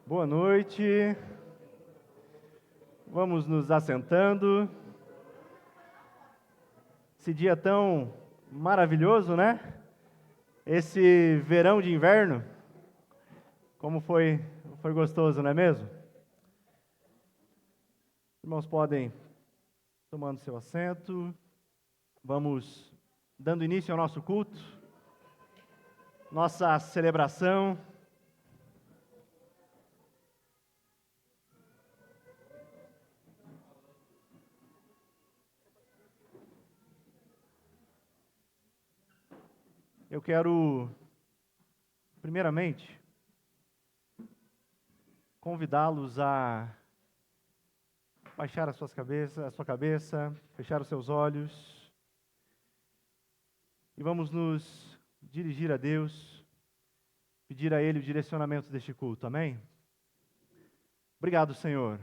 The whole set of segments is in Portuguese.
Boa noite. Vamos nos assentando. Esse dia tão maravilhoso, né? Esse verão de inverno. Como foi gostoso, não é mesmo? Irmãos, podem tomando seu assento. Vamos dando início ao nosso culto, nossa celebração. Eu quero, primeiramente, convidá-los a baixar a sua cabeça, fechar os seus olhos, e vamos nos dirigir a Deus, pedir a Ele o direcionamento deste culto, amém? Obrigado, Senhor.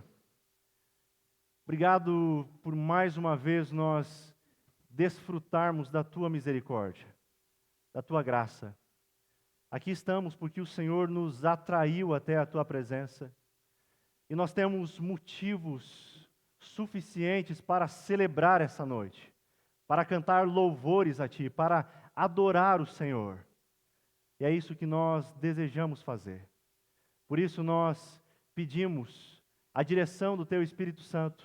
Obrigado por mais uma vez nós desfrutarmos da Tua misericórdia, da Tua graça. Aqui estamos porque o Senhor nos atraiu até a Tua presença e nós temos motivos suficientes para celebrar essa noite, para cantar louvores a Ti, para adorar o Senhor. E é isso que nós desejamos fazer. Por isso nós pedimos a direção do Teu Espírito Santo.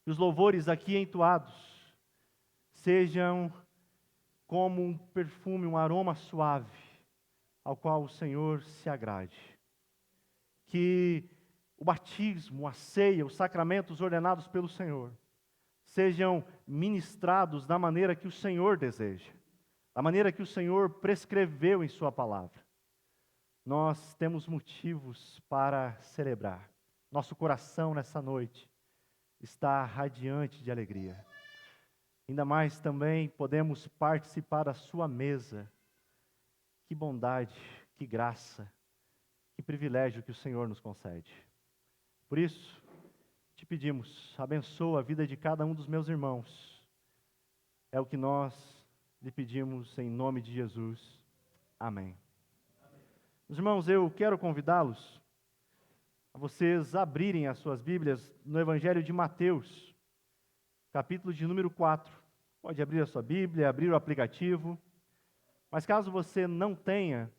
Que os louvores aqui entoados sejam como um perfume, um aroma suave, ao qual o Senhor se agrade. Que o batismo, a ceia, os sacramentos ordenados pelo Senhor sejam ministrados da maneira que o Senhor deseja, da maneira que o Senhor prescreveu em Sua palavra. Nós temos motivos para celebrar. Nosso coração nessa noite está radiante de alegria. Ainda mais também podemos participar da Sua mesa. Que bondade, que graça, que privilégio que o Senhor nos concede. Por isso, te pedimos, abençoa a vida de cada um dos meus irmãos. É o que nós lhe pedimos em nome de Jesus. Amém. Meus irmãos, eu quero convidá-los a vocês abrirem as suas Bíblias no Evangelho de Mateus, capítulo de número 4. Pode abrir a sua Bíblia, abrir o aplicativo. Mas caso você não tenha,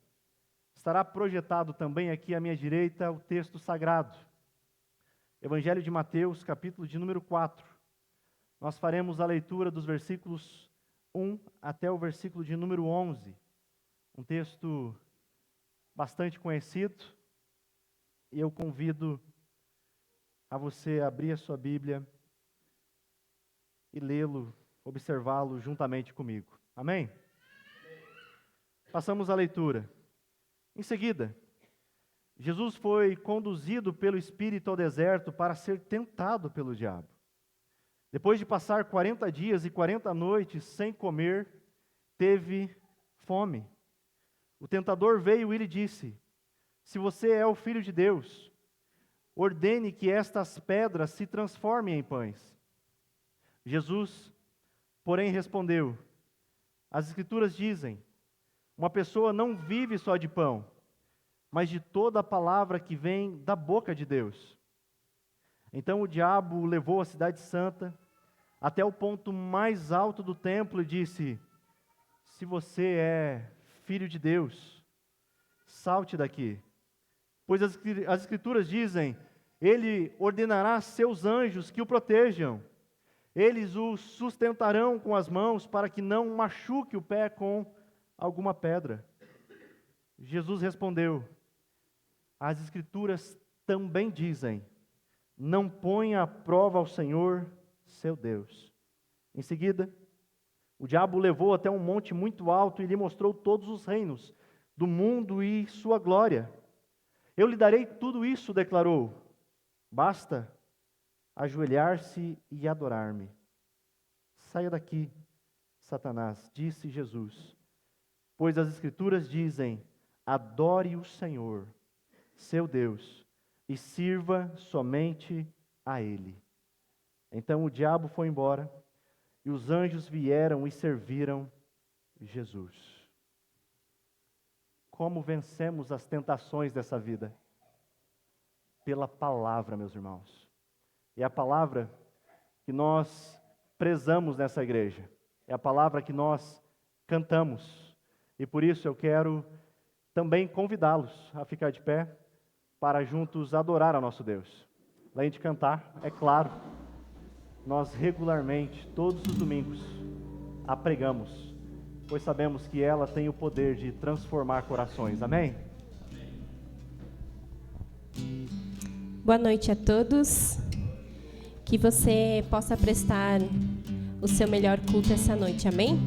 estará projetado também aqui à minha direita o texto sagrado. Evangelho de Mateus, capítulo de número 4. Nós faremos a leitura dos versículos 1 até o versículo de número 11. Um texto bastante conhecido. E eu convido a você abrir a sua Bíblia e lê-lo, observá-lo juntamente comigo. Amém? Passamos à leitura. Em seguida, Jesus foi conduzido pelo Espírito ao deserto para ser tentado pelo diabo. Depois de passar 40 dias e 40 noites sem comer, teve fome. O tentador veio e lhe disse: se você é o Filho de Deus, ordene que estas pedras se transformem em pães. Jesus, porém, respondeu: as Escrituras dizem, uma pessoa não vive só de pão, mas de toda a palavra que vem da boca de Deus. Então o diabo o levou à cidade santa, até o ponto mais alto do templo e disse: se você é Filho de Deus, salte daqui. Pois as Escrituras dizem, Ele ordenará a seus anjos que o protejam. Eles o sustentarão com as mãos para que não machuque o pé com alguma pedra. Jesus respondeu: as Escrituras também dizem, não ponha à prova ao Senhor, seu Deus. Em seguida, o diabo o levou até um monte muito alto e lhe mostrou todos os reinos do mundo e sua glória. Eu lhe darei tudo isso, declarou. Basta ajoelhar-se e adorar-me. Saia daqui, Satanás, disse Jesus, pois as Escrituras dizem, adore o Senhor, seu Deus, e sirva somente a Ele. Então o diabo foi embora, e os anjos vieram e serviram Jesus. Como vencemos as tentações dessa vida? pela palavra, meus irmãos. E é a palavra que nós prezamos nessa igreja. É a palavra que nós cantamos. E por isso eu quero também convidá-los a ficar de pé para juntos adorar ao nosso Deus. Além de cantar, é claro, nós regularmente, todos os domingos, a pregamos, pois sabemos que ela tem o poder de transformar corações. Amém? Boa noite a todos. Que você possa prestar o seu melhor culto essa noite. Amém?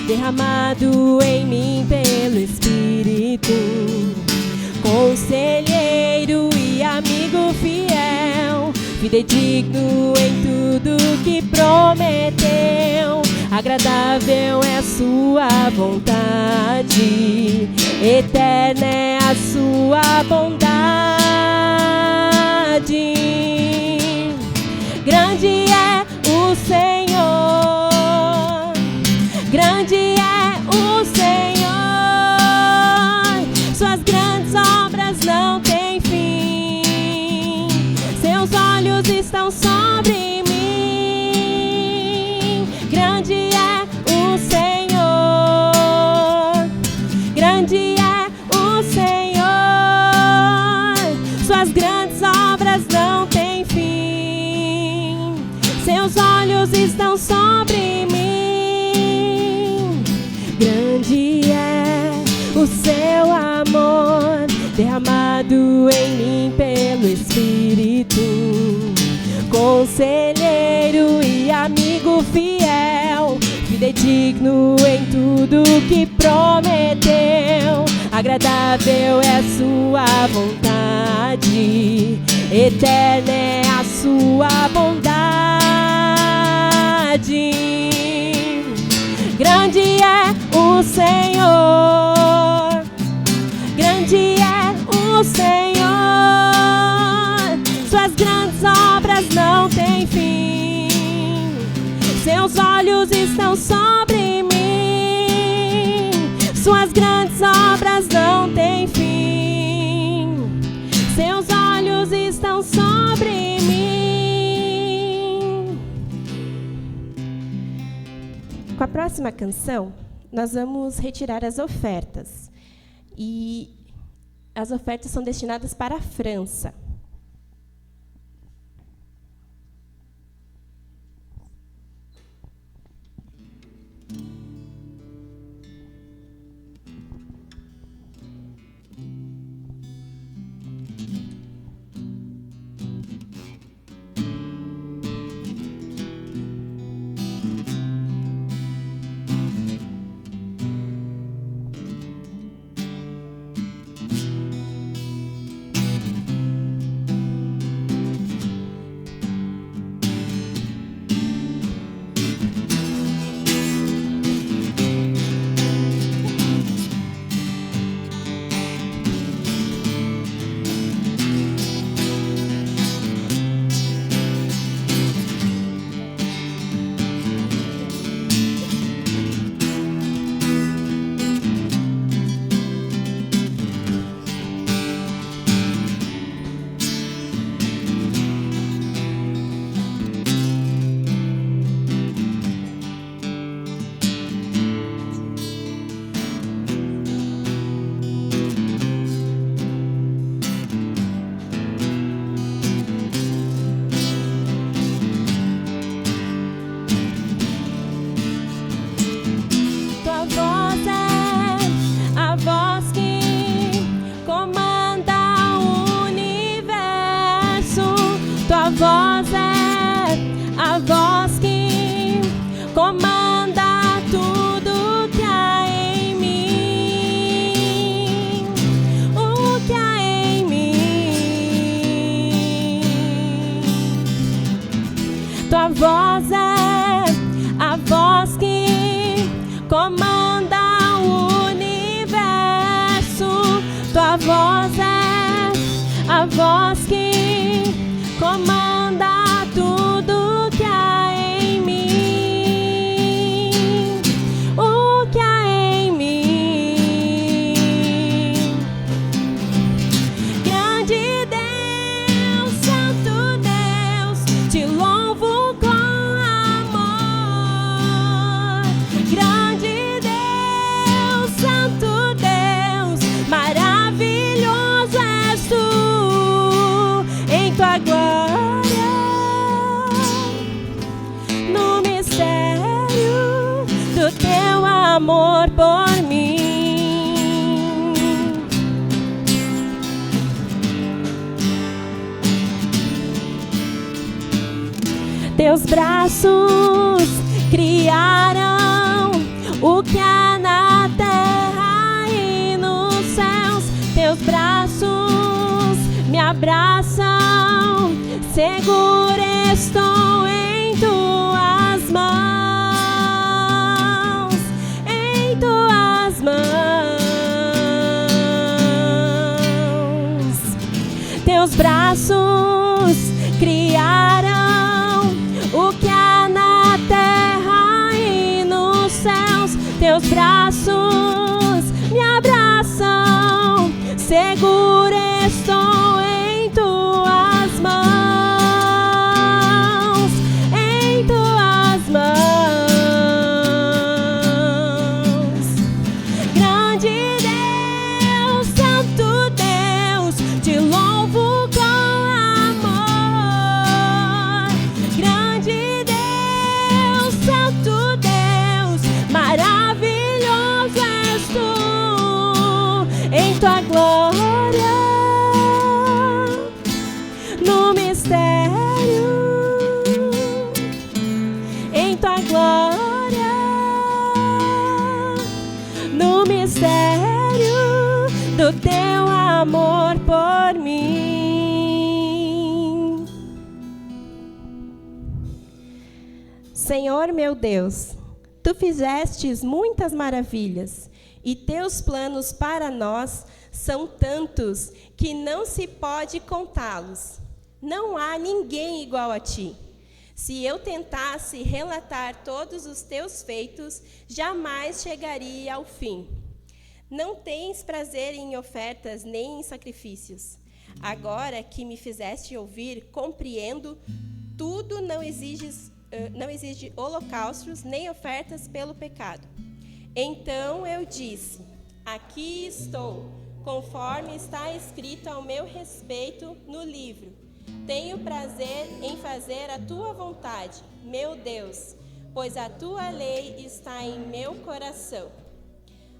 Derramado em mim pelo Espírito, conselheiro e amigo fiel, fidedigno em tudo que prometeu. Agradável é a sua vontade, eterna é a sua bondade. Grande é o Senhor, grande é o Senhor, suas grandes obras não têm fim, seus olhos estão sobre mim. Grande é o Senhor, grande é o Senhor, suas grandes obras não têm fim, seus olhos estão sobre mim. Grande é o seu amor, derramado em mim pelo Espírito, conselheiro e amigo fiel, fidedigno em tudo que prometeu. Agradável é a sua vontade, eterna é a sua bondade. Grande é o Senhor, grande é o Senhor, suas grandes obras não têm fim, seus olhos estão sobre mim, suas grandes obras não têm fim, seus olhos estão sobre mim. Com a próxima canção, nós vamos retirar as ofertas. E as ofertas são destinadas para a França. voz é a voz que comanda o universo. Tua voz é a voz que comanda tudo que há em mim. O que há em mim. Grande Deus, Santo Deus, te louvo com amor. Grande Deus, Santo Deus, maravilhoso és tu. Em tua glória, no mistério do teu amor por mim. Teus braços criaram o que há na terra e nos céus. Teus braços me abraçam, seguro estou em tuas mãos, em tuas mãos. Teus braços criaram o que há na terra e nos céus. Teus braços me abraçam, seguro estou em tuas mãos, em tuas mãos. Grande Deus, Santo Deus, te louvo com amor. Grande Deus, Santo Deus, maravilhoso és tu. Em tua glória, no mistério, em tua glória, no mistério do teu amor por mim. Senhor meu Deus, tu fizestes muitas maravilhas, e teus planos para nós são tantos que não se pode contá-los. Não há ninguém igual a ti. Se eu tentasse relatar todos os teus feitos, jamais chegaria ao fim. Não tens prazer em ofertas nem em sacrifícios. Agora que me fizeste ouvir, compreendo, tudo não exige holocaustos nem ofertas pelo pecado. Então eu disse: aqui estou, conforme está escrito ao meu respeito no livro. Tenho prazer em fazer a tua vontade, meu Deus, pois a tua lei está em meu coração.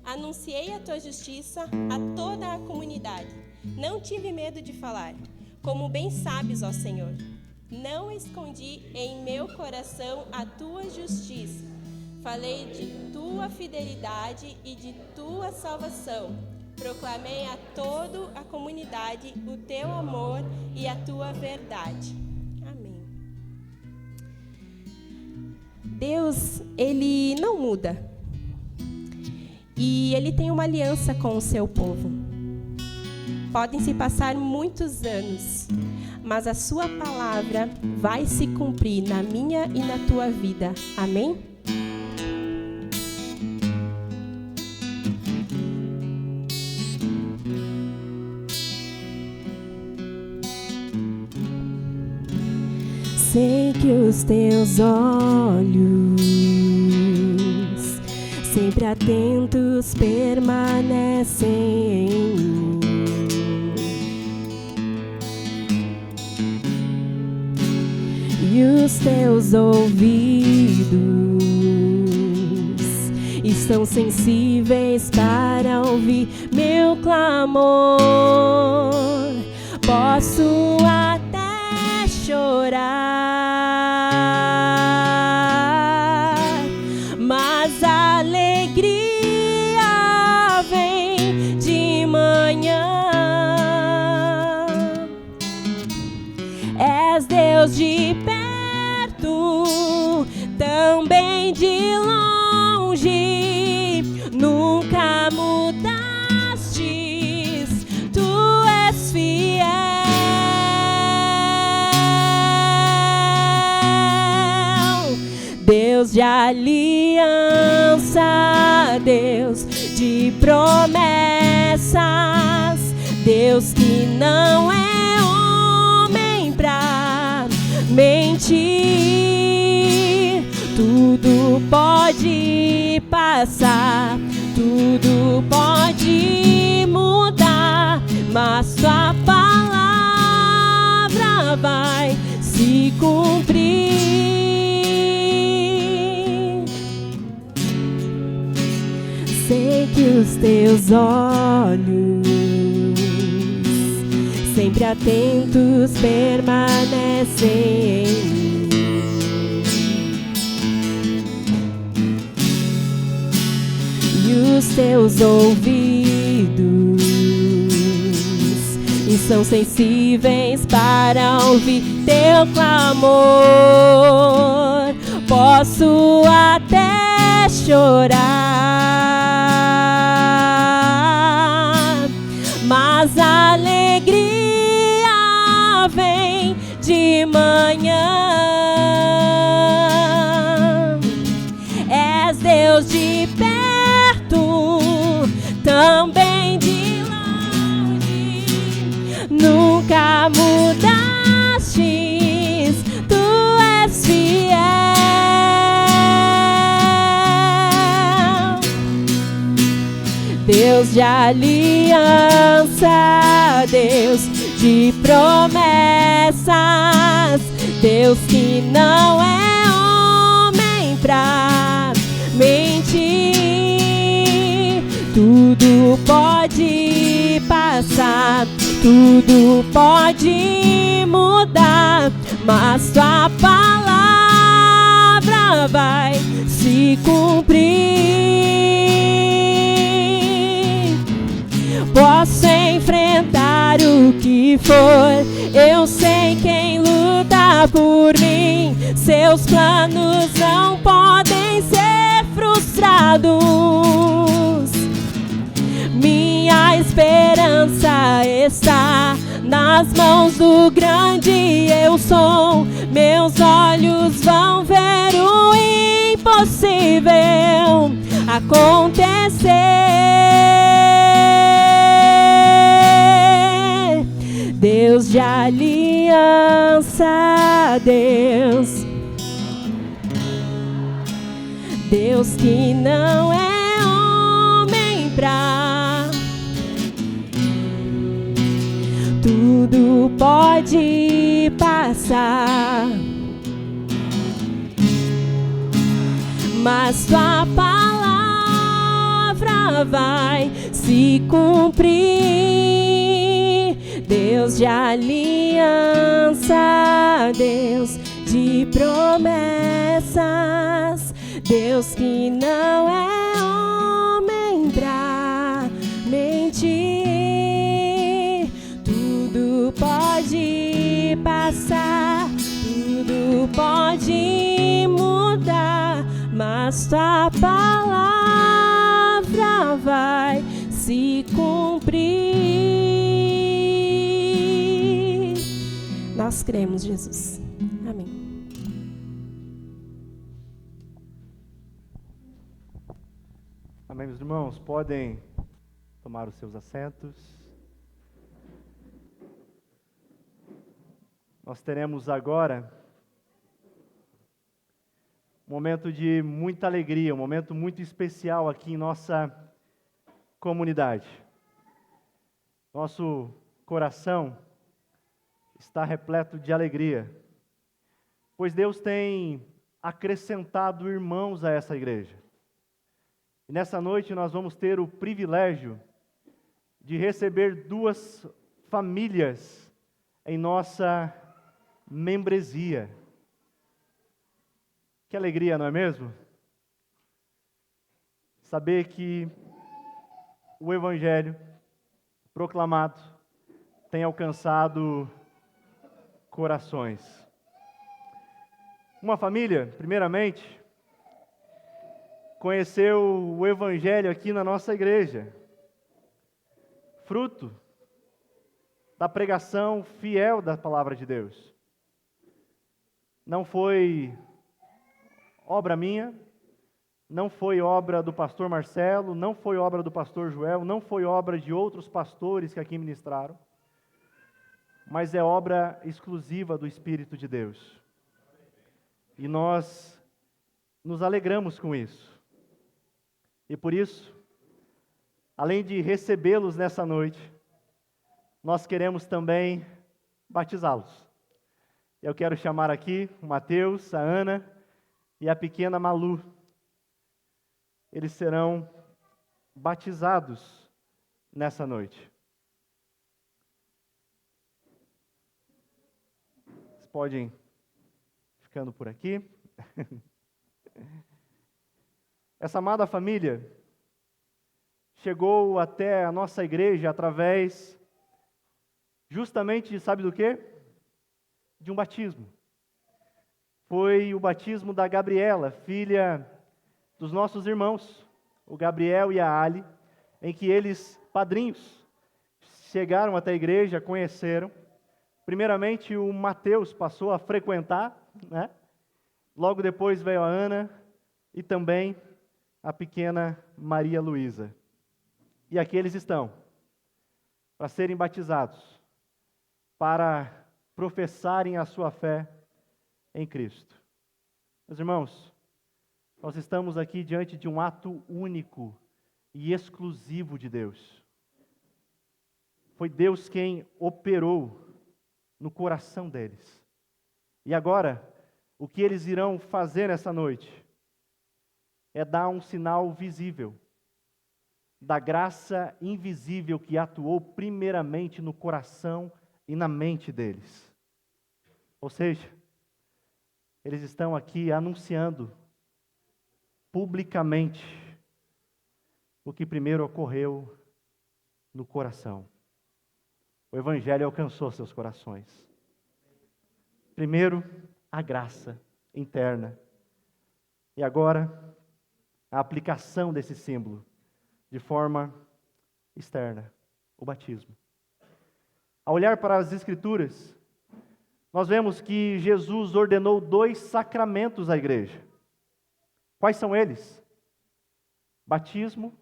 Anunciei a tua justiça a toda a comunidade. Não tive medo de falar, como bem sabes, ó Senhor. Não escondi em meu coração a tua justiça. Falei de tua fidelidade e de tua salvação. Proclamei a toda a comunidade o teu amor e a tua verdade. Amém. Deus, Ele não muda. E Ele tem uma aliança com o seu povo. Podem se passar muitos anos, mas a sua palavra vai se cumprir na minha e na tua vida. Amém? Sei que os teus olhos, sempre atentos, permanecem em mim. E os teus ouvidos estão sensíveis para ouvir meu clamor. Posso até chorar, mas a alegria vem de manhã. És Deus de perto, de aliança, Deus de promessas, Deus que não é homem pra mentir. Tudo pode passar, tudo pode mudar, mas tua palavra vai se cumprir. Sei que os teus olhos, sempre atentos, permanecem em mim. E os teus ouvidos e são sensíveis para ouvir teu clamor. Posso até chorar, mas a alegria vem de manhã. És Deus de perto, também de longe, nunca mudastes, tu és fiel. Deus de aliança, Deus de promessas, Deus que não é homem pra mentir. Tudo pode passar, tudo pode mudar, mas tua palavra vai se cumprir. Posso enfrentar o que for, eu sei quem luta por mim. Seus planos não podem ser frustrados. Minha esperança está nas mãos do grande eu sou. Meus olhos vão ver o impossível acontecer. Deus de aliança, Deus que não é homem pra. Tudo pode passar, mas tua palavra vai se cumprir. Deus de aliança, Deus de promessas, Deus que não é homem pra mentir. Tudo pode passar, tudo pode mudar, mas tua palavra vai se cumprir. Nós cremos, Jesus. Amém. Amém, meus irmãos, podem tomar os seus assentos. Nós teremos agora um momento de muita alegria, um momento muito especial aqui em nossa comunidade. Nosso coração está repleto de alegria, pois Deus tem acrescentado irmãos a essa igreja. E nessa noite nós vamos ter o privilégio de receber duas famílias em nossa membresia. Que alegria, não é mesmo? Saber que o Evangelho proclamado tem alcançado corações. Uma família, primeiramente, conheceu o Evangelho aqui na nossa igreja, fruto da pregação fiel da Palavra de Deus. Não foi obra minha, não foi obra do pastor Marcelo, não foi obra do pastor Joel, não foi obra de outros pastores que aqui ministraram, mas é obra exclusiva do Espírito de Deus. E nós nos alegramos com isso. E por isso, além de recebê-los nessa noite, nós queremos também batizá-los. Eu quero chamar aqui o Mateus, a Ana e a pequena Malu. Eles serão batizados nessa noite. Vocês podem ir ficando por aqui. Essa amada família chegou até a nossa igreja através justamente, sabe do quê? De um batismo. Foi o batismo da Gabriela, filha dos nossos irmãos, o Gabriel e a Ali, em que eles, padrinhos, chegaram até a igreja, conheceram. Primeiramente o Mateus passou a frequentar, né? Logo depois veio a Ana e também a pequena Maria Luísa. E aqui eles estão, para serem batizados, para professarem a sua fé em Cristo. Meus irmãos, nós estamos aqui diante de um ato único e exclusivo de Deus. Foi Deus quem operou no coração deles. E agora, o que eles irão fazer nessa noite é dar um sinal visível da graça invisível que atuou primeiramente no coração e na mente deles. Ou seja, eles estão aqui anunciando publicamente o que primeiro ocorreu no coração. O Evangelho alcançou seus corações. Primeiro, a graça interna. E agora, a aplicação desse símbolo de forma externa, o batismo. Ao olhar para as Escrituras, nós vemos que Jesus ordenou 2 sacramentos à igreja. Quais são eles? Batismo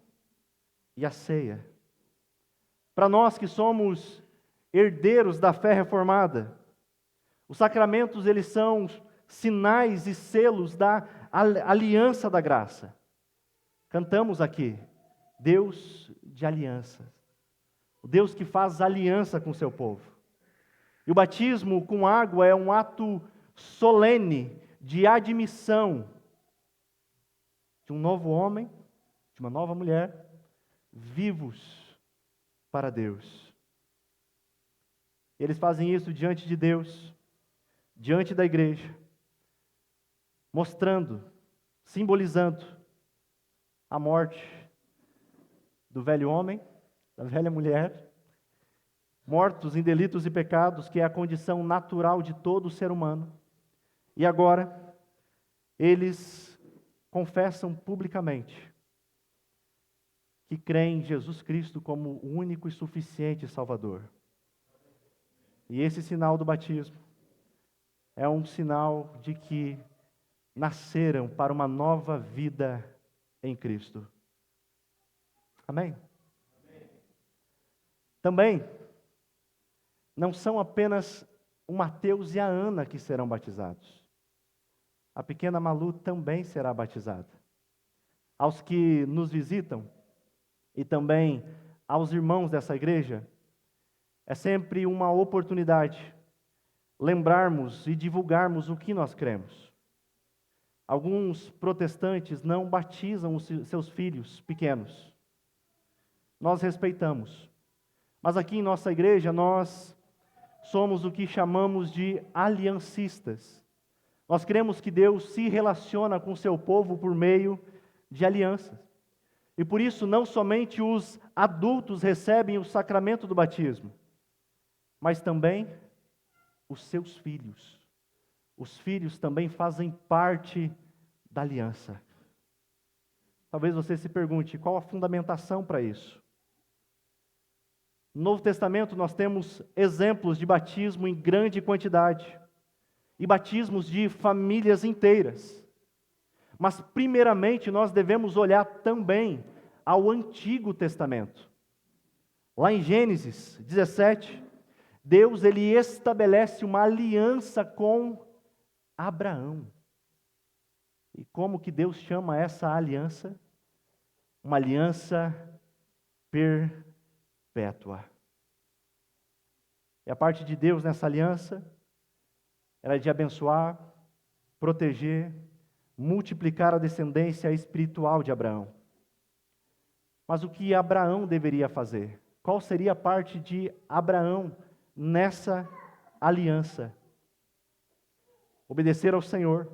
e a ceia. Para nós que somos herdeiros da fé reformada, os sacramentos eles são sinais e selos da aliança da graça. Cantamos aqui, Deus de aliança. O Deus que faz aliança com o seu povo. E o batismo com água é um ato solene de admissão de um novo homem, de uma nova mulher, vivos para Deus. Eles fazem isso diante de Deus, diante da igreja, mostrando, simbolizando a morte do velho homem, da velha mulher, mortos em delitos e pecados, que é a condição natural de todo ser humano. E agora, eles confessam publicamente que creem em Jesus Cristo como o único e suficiente Salvador. E esse sinal do batismo é um sinal de que nasceram para uma nova vida em Cristo. Amém? Também, não são apenas o Mateus e a Ana que serão batizados. A pequena Malu também será batizada. Aos que nos visitam e também aos irmãos dessa igreja, é sempre uma oportunidade lembrarmos e divulgarmos o que nós cremos. Alguns protestantes não batizam os seus filhos pequenos. Nós respeitamos. Mas aqui em nossa igreja, nós somos o que chamamos de aliancistas. Nós cremos que Deus se relaciona com o seu povo por meio de alianças. E por isso, não somente os adultos recebem o sacramento do batismo, mas também os seus filhos. Os filhos também fazem parte da aliança. Talvez você se pergunte, qual a fundamentação para isso? No Novo Testamento nós temos exemplos de batismo em grande quantidade, e batismos de famílias inteiras. Mas, primeiramente, nós devemos olhar também ao Antigo Testamento. Lá em Gênesis 17, Deus ele estabelece uma aliança com Abraão. E como que Deus chama essa aliança? Uma aliança perpétua. E a parte de Deus nessa aliança era de abençoar, proteger, multiplicar a descendência espiritual de Abraão. Mas o que Abraão deveria fazer? Qual seria a parte de Abraão nessa aliança? Obedecer ao Senhor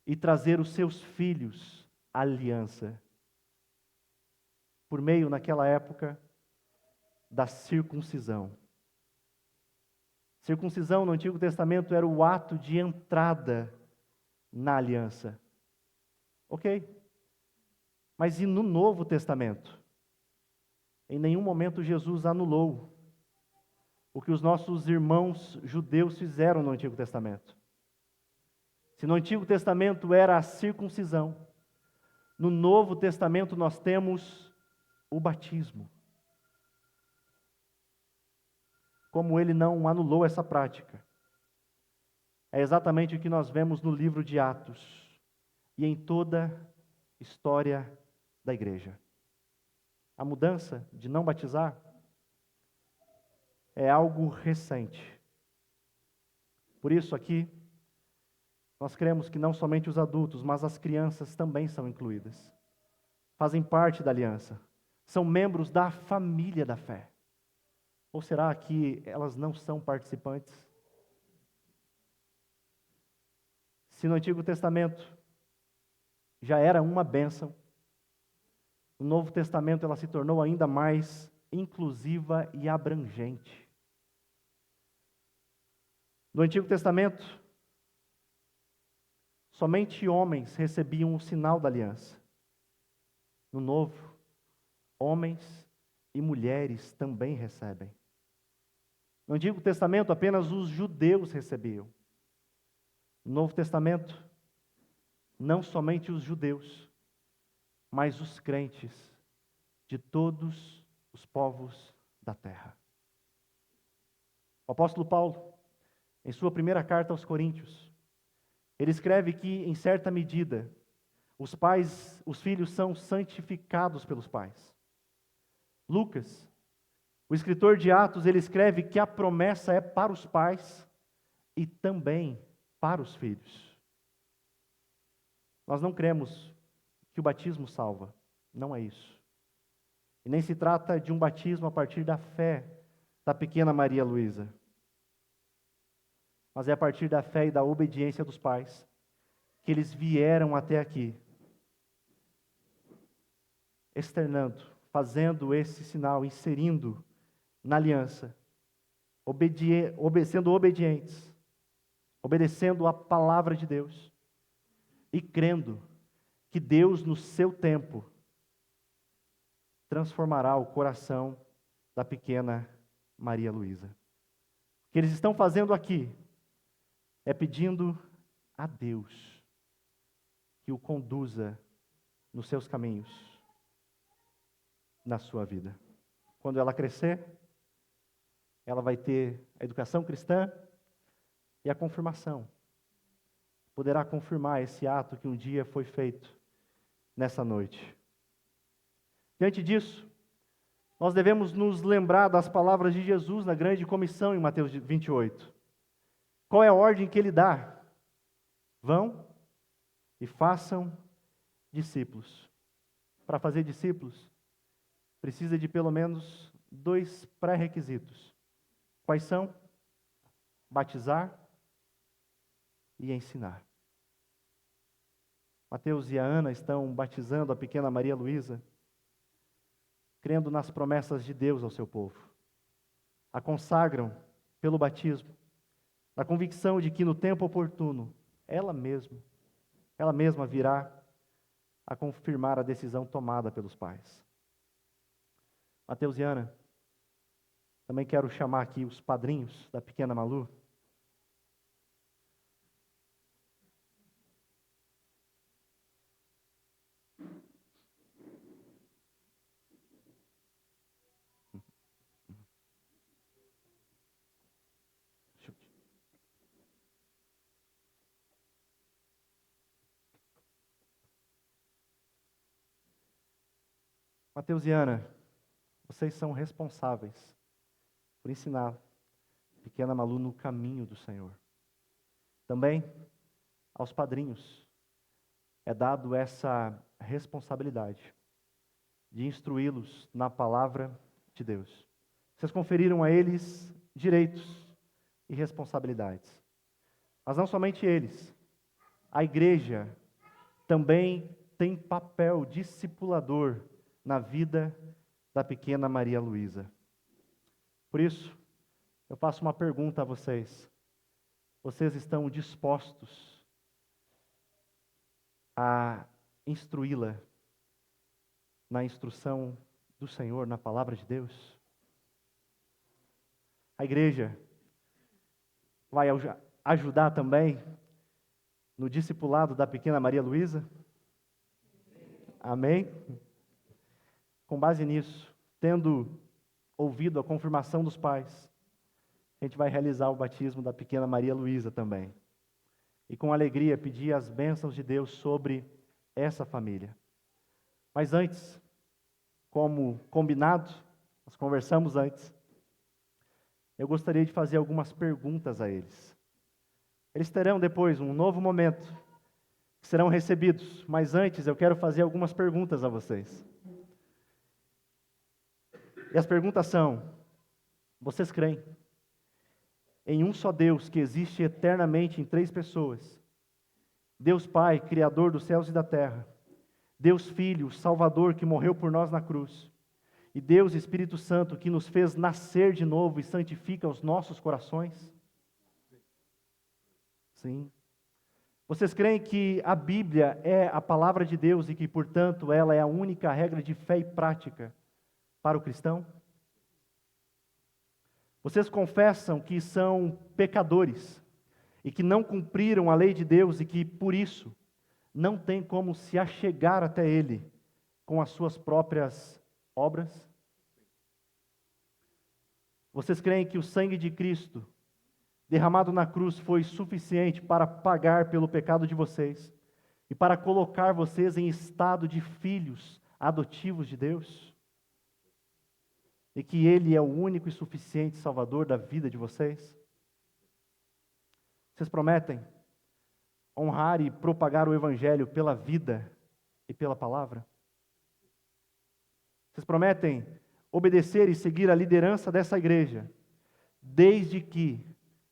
e trazer os seus filhos à aliança. Por meio, naquela época, da circuncisão. Circuncisão no Antigo Testamento era o ato de entrada na aliança. Ok? Mas e no Novo Testamento? Em nenhum momento Jesus anulou o que os nossos irmãos judeus fizeram no Antigo Testamento. Se no Antigo Testamento era a circuncisão, no Novo Testamento nós temos o batismo. Como ele não anulou essa prática. É exatamente o que nós vemos no livro de Atos e em toda a história da igreja. A mudança de não batizar é algo recente. Por isso aqui, nós cremos que não somente os adultos, mas as crianças também são incluídas. Fazem parte da aliança. São membros da família da fé. Ou será que elas não são participantes? Se no Antigo Testamento já era uma bênção, no Novo Testamento ela se tornou ainda mais inclusiva e abrangente. No Antigo Testamento, somente homens recebiam o sinal da aliança. No Novo, homens e mulheres também recebem. No Antigo Testamento, apenas os judeus recebiam. No Novo Testamento, não somente os judeus, mas os crentes de todos os povos da terra. O apóstolo Paulo, em sua primeira carta aos Coríntios, ele escreve que, em certa medida, os filhos são santificados pelos pais. Lucas, o escritor de Atos, ele escreve que a promessa é para os pais e também para os filhos. Nós não cremos que o batismo salva, não é isso. E nem se trata de um batismo a partir da fé da pequena Maria Luísa, mas é a partir da fé e da obediência dos pais que eles vieram até aqui, externando, fazendo esse sinal, inserindo na aliança, sendo obedientes, obedecendo a palavra de Deus e crendo que Deus, no seu tempo, transformará o coração da pequena Maria Luísa. O que eles estão fazendo aqui é pedindo a Deus que o conduza nos seus caminhos, na sua vida. Quando ela crescer, ela vai ter a educação cristã e a confirmação. Poderá confirmar esse ato que um dia foi feito nessa noite. Diante disso, nós devemos nos lembrar das palavras de Jesus na grande comissão em Mateus 28. Qual é a ordem que ele dá? Vão e façam discípulos. Para fazer discípulos, precisa de pelo menos 2 pré-requisitos. Quais são? Batizar e ensinar. Mateus e a Ana estão batizando a pequena Maria Luísa, crendo nas promessas de Deus ao seu povo. A consagram pelo batismo, na convicção de que no tempo oportuno, ela mesma virá a confirmar a decisão tomada pelos pais. Mateus e Ana, também quero chamar aqui os padrinhos da pequena Malu. Mateus e Ana, vocês são responsáveis por ensinar a pequena Malu no caminho do Senhor. Também aos padrinhos é dado essa responsabilidade de instruí-los na palavra de Deus. Vocês conferiram a eles direitos e responsabilidades. Mas não somente eles. A igreja também tem papel discipulador na vida da pequena Maria Luísa. Por isso, eu faço uma pergunta a vocês. Vocês estão dispostos a instruí-la na instrução do Senhor, na palavra de Deus? A igreja vai ajudar também no discipulado da pequena Maria Luísa? Amém? Com base nisso, tendo ouvido a confirmação dos pais, a gente vai realizar o batismo da pequena Maria Luísa também. E com alegria pedir as bênçãos de Deus sobre essa família. Mas antes, como combinado, nós conversamos antes, eu gostaria de fazer algumas perguntas a eles. Eles terão depois um novo momento, que serão recebidos, mas antes eu quero fazer algumas perguntas a vocês. E as perguntas são: vocês creem em um só Deus que existe eternamente em três pessoas? Deus Pai, Criador dos céus e da terra. Deus Filho, Salvador, que morreu por nós na cruz. E Deus Espírito Santo, que nos fez nascer de novo e santifica os nossos corações? Sim. Vocês creem que a Bíblia é a palavra de Deus e que, portanto, ela é a única regra de fé e prática para o cristão? Vocês confessam que são pecadores e que não cumpriram a lei de Deus e que, por isso, não tem como se achegar até Ele com as suas próprias obras? Vocês creem que o sangue de Cristo, derramado na cruz, foi suficiente para pagar pelo pecado de vocês e para colocar vocês em estado de filhos adotivos de Deus? E que Ele é o único e suficiente Salvador da vida de vocês? Vocês prometem honrar e propagar o Evangelho pela vida e pela palavra? Vocês prometem obedecer e seguir a liderança dessa igreja, desde que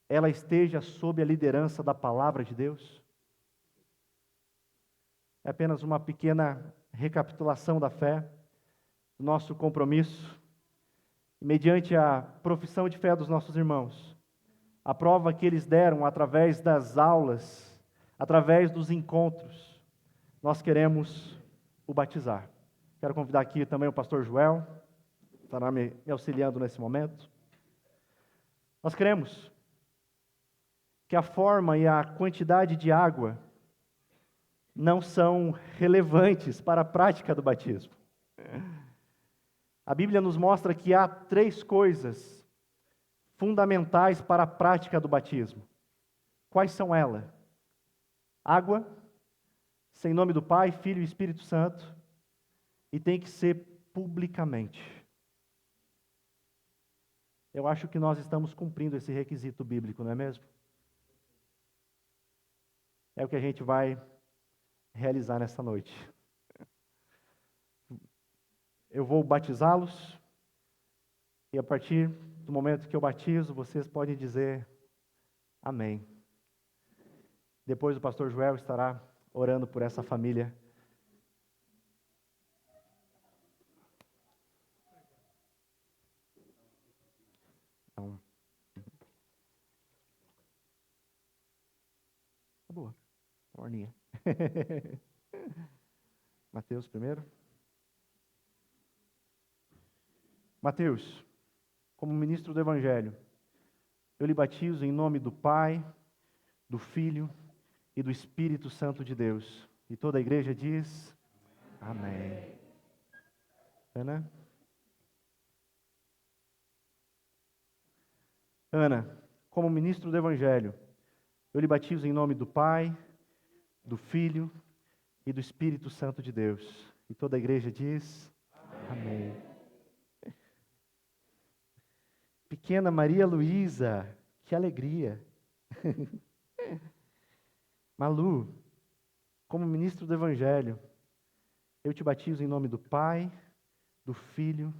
ela esteja sob a liderança da palavra de Deus? É apenas uma pequena recapitulação da fé, do nosso compromisso, e mediante a profissão de fé dos nossos irmãos, a prova que eles deram através das aulas, através dos encontros, nós queremos o batizar. Quero convidar aqui também o pastor Joel, que estará me auxiliando nesse momento. Nós queremos que a forma e a quantidade de água não são relevantes para a prática do batismo. A Bíblia nos mostra que há três coisas fundamentais para a prática do batismo. Quais são elas? Água, sem nome do Pai, Filho e Espírito Santo, e tem que ser publicamente. Eu acho que nós estamos cumprindo esse requisito bíblico, não é mesmo? É o que a gente vai realizar nesta noite. Eu vou batizá-los, e a partir do momento que eu batizo, vocês podem dizer amém. Depois o pastor Joel estará orando por essa família. Então, tá boa, morninha. Mateus primeiro. Mateus, como ministro do Evangelho, eu lhe batizo em nome do Pai, do Filho e do Espírito Santo de Deus. E toda a igreja diz, amém. Ana? Ana, como ministro do Evangelho, eu lhe batizo em nome do Pai, do Filho e do Espírito Santo de Deus. E toda a igreja diz, amém. Amém. Pequena Maria Luísa, que alegria. Malu, como ministro do Evangelho, eu te batizo em nome do Pai, do Filho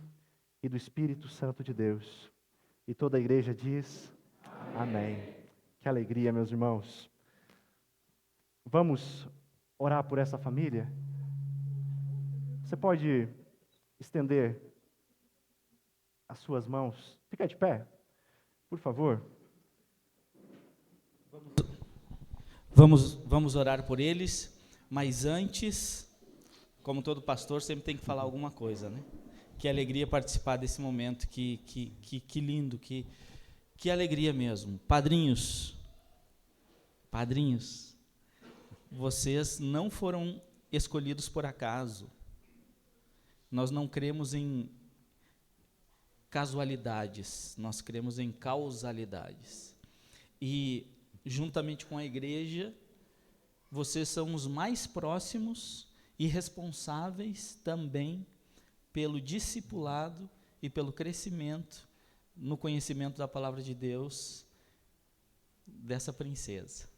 e do Espírito Santo de Deus. E toda a igreja diz, amém. Que alegria, meus irmãos. Vamos orar por essa família? Você pode estender as suas mãos? Fica de pé, por favor. Vamos orar por eles, mas antes, como todo pastor, sempre tem que falar alguma coisa, né? Que alegria participar desse momento, que lindo, que alegria mesmo. Padrinhos, vocês não foram escolhidos por acaso. Nós não cremos em casualidades, nós cremos em causalidades. E, juntamente com a igreja, vocês são os mais próximos e responsáveis também pelo discipulado e pelo crescimento no conhecimento da palavra de Deus dessa princesa.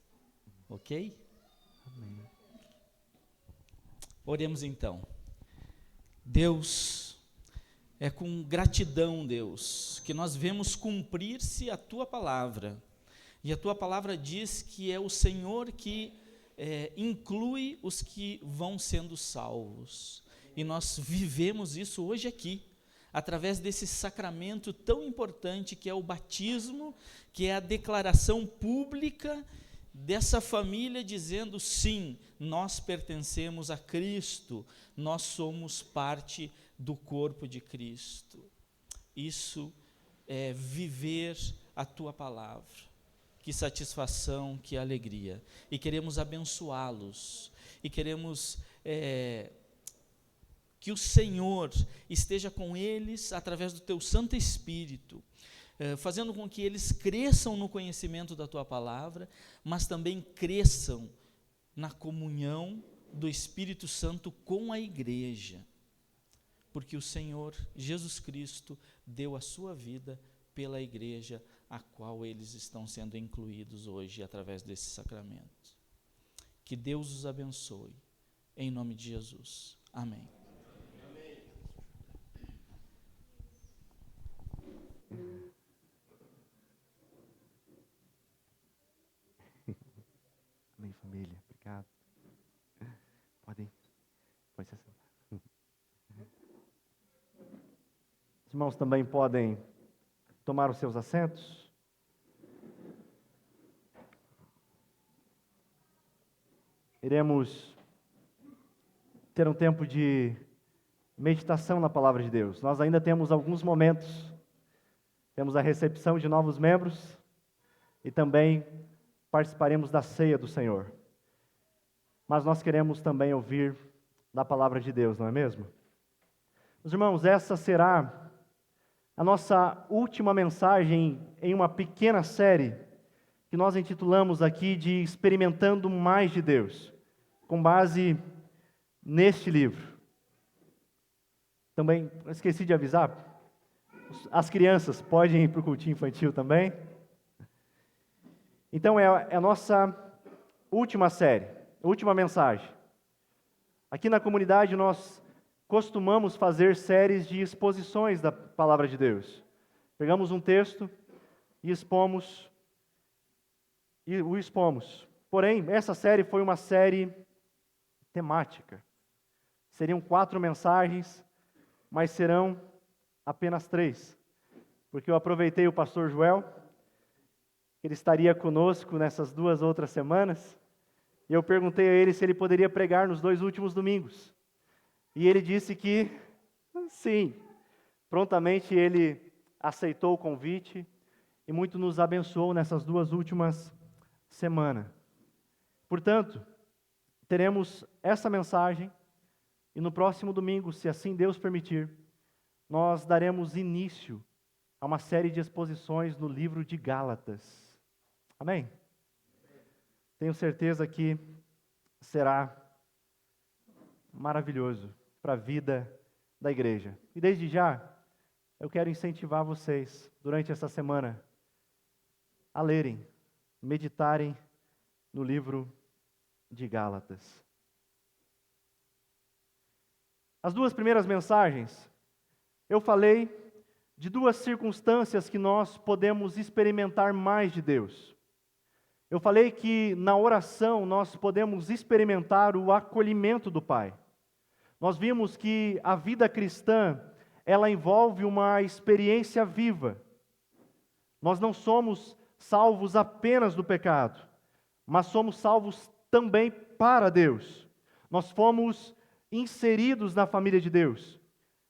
Ok? Amém. Oremos então. Deus, é com gratidão, Deus, que nós vemos cumprir-se a Tua palavra. E a Tua palavra diz que é o Senhor que inclui os que vão sendo salvos. E nós vivemos isso hoje aqui, através desse sacramento tão importante que é o batismo, que é a declaração pública dessa família dizendo, sim, nós pertencemos a Cristo, nós somos parte do corpo de Cristo. Isso é viver a Tua palavra. Que satisfação, que alegria. E queremos abençoá-los, e queremos que o Senhor esteja com eles através do Teu Santo Espírito, fazendo com que eles cresçam no conhecimento da Tua palavra, mas também cresçam na comunhão do Espírito Santo com a igreja, porque o Senhor Jesus Cristo deu a sua vida pela igreja, a qual eles estão sendo incluídos hoje através desse sacramento. Que Deus os abençoe, em nome de Jesus. Amém. Amém, família. Obrigado. Pode se assentar. Os irmãos também podem tomar os seus assentos. Iremos ter um tempo de meditação na palavra de Deus. Nós ainda temos alguns momentos. Temos a recepção de novos membros e também participaremos da ceia do Senhor. Mas nós queremos também ouvir da palavra de Deus, não é mesmo? Meus irmãos, essa será a nossa última mensagem em uma pequena série que nós intitulamos aqui de Experimentando Mais de Deus, com base neste livro. Também esqueci de avisar, as crianças podem ir para o cultinho infantil também. Então é a nossa última série, última mensagem. Aqui na comunidade nós costumamos fazer séries de exposições da palavra de Deus. Pegamos um texto e o expomos. Porém, essa série foi uma série temática. Seriam 4 mensagens, mas serão apenas 3. Porque eu aproveitei o pastor Joel, ele estaria conosco nessas 2 outras semanas, e eu perguntei a ele se ele poderia pregar nos 2 últimos domingos. E ele disse que sim. Prontamente ele aceitou o convite e muito nos abençoou nessas 2 últimas semanas. Portanto, teremos essa mensagem e no próximo domingo, se assim Deus permitir, nós daremos início a uma série de exposições no livro de Gálatas. Amém? Tenho certeza que será maravilhoso para a vida da igreja. E desde já, eu quero incentivar vocês, durante essa semana, a lerem, meditarem no livro de Gálatas. As duas primeiras mensagens, eu falei de duas circunstâncias que nós podemos experimentar mais de Deus. Eu falei que na oração nós podemos experimentar o acolhimento do Pai. Nós vimos que a vida cristã, ela envolve uma experiência viva. Nós não somos salvos apenas do pecado, mas somos salvos também para Deus. Nós fomos inseridos na família de Deus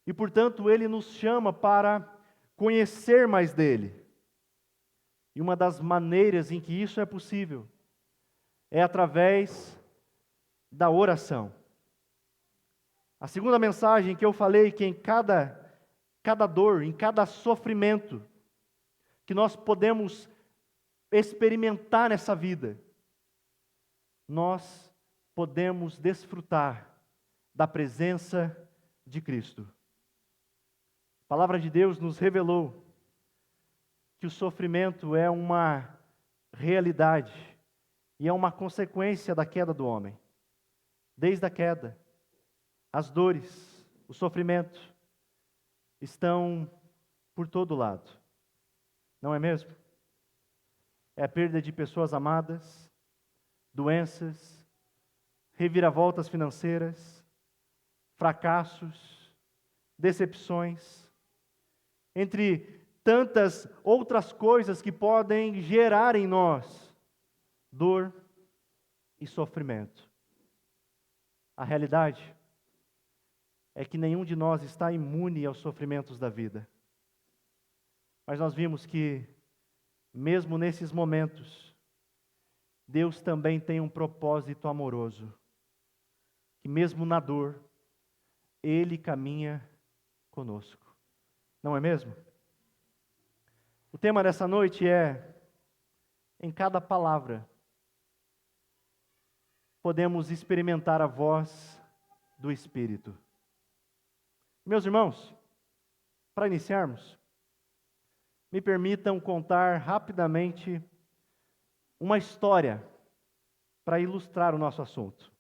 e, portanto, Ele nos chama para conhecer mais dEle. E uma das maneiras em que isso é possível é através da oração. A segunda mensagem que eu falei, que em cada dor, em cada sofrimento que nós podemos experimentar nessa vida, nós podemos desfrutar da presença de Cristo. A palavra de Deus nos revelou que o sofrimento é uma realidade e é uma consequência da queda do homem. Desde a queda, as dores, o sofrimento estão por todo lado. Não é mesmo? É a perda de pessoas amadas, doenças, reviravoltas financeiras, fracassos, decepções, entre tantas outras coisas que podem gerar em nós dor e sofrimento. A realidade é que nenhum de nós está imune aos sofrimentos da vida. Mas nós vimos que, mesmo nesses momentos, Deus também tem um propósito amoroso. Que mesmo na dor, Ele caminha conosco. Não é mesmo? O tema dessa noite é: em cada palavra, podemos experimentar a voz do Espírito. Meus irmãos, para iniciarmos, me permitam contar rapidamente uma história para ilustrar o nosso assunto.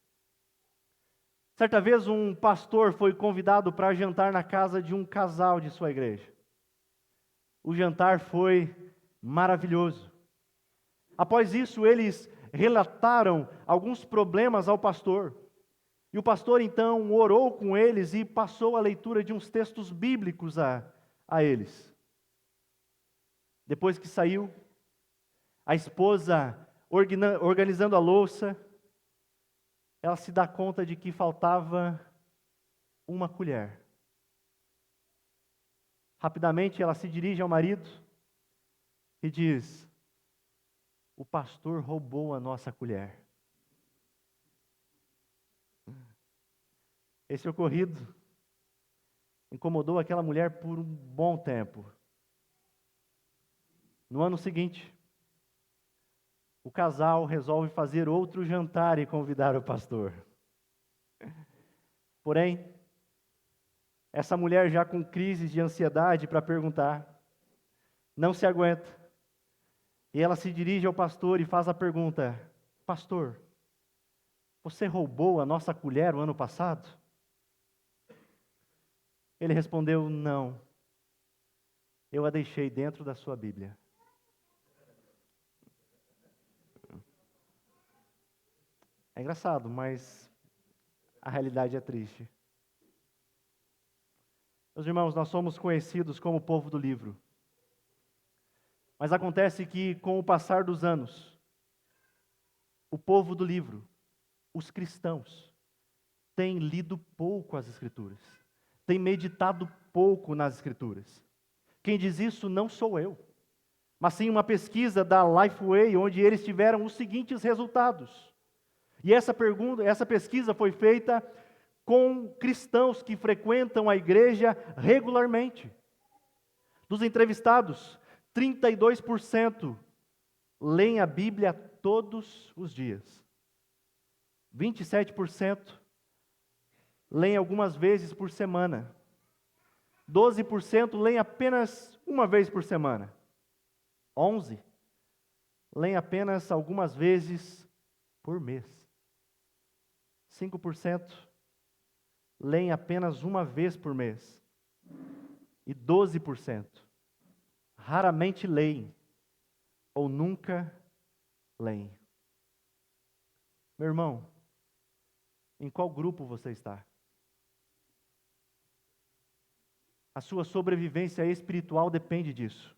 Certa vez um pastor foi convidado para jantar na casa de um casal de sua igreja. O jantar foi maravilhoso. Após isso, eles relataram alguns problemas ao pastor. E o pastor então orou com eles e passou a leitura de uns textos bíblicos a eles. Depois que saiu, a esposa organizando a louça, ela se dá conta de que faltava uma colher. Rapidamente ela se dirige ao marido e diz: o pastor roubou a nossa colher. Esse ocorrido incomodou aquela mulher por um bom tempo. No ano seguinte, o casal resolve fazer outro jantar e convidar o pastor. Porém, essa mulher, já com crises de ansiedade para perguntar, não se aguenta. E ela se dirige ao pastor e faz a pergunta: pastor, você roubou a nossa colher o ano passado? Ele respondeu: não, eu a deixei dentro da sua Bíblia. É engraçado, mas a realidade é triste. Meus irmãos, nós somos conhecidos como o povo do livro. Mas acontece que, com o passar dos anos, o povo do livro, os cristãos, têm lido pouco as Escrituras, têm meditado pouco nas Escrituras. Quem diz isso não sou eu, mas sim uma pesquisa da Lifeway, onde eles tiveram os seguintes resultados. E essa pesquisa foi feita com cristãos que frequentam a igreja regularmente. Dos entrevistados, 32% leem a Bíblia todos os dias. 27% leem algumas vezes por semana. 12% leem apenas uma vez por semana. 11% leem apenas algumas vezes por mês. 5% leem apenas uma vez por mês. E 12% raramente leem ou nunca leem. Meu irmão, em qual grupo você está? A sua sobrevivência espiritual depende disso.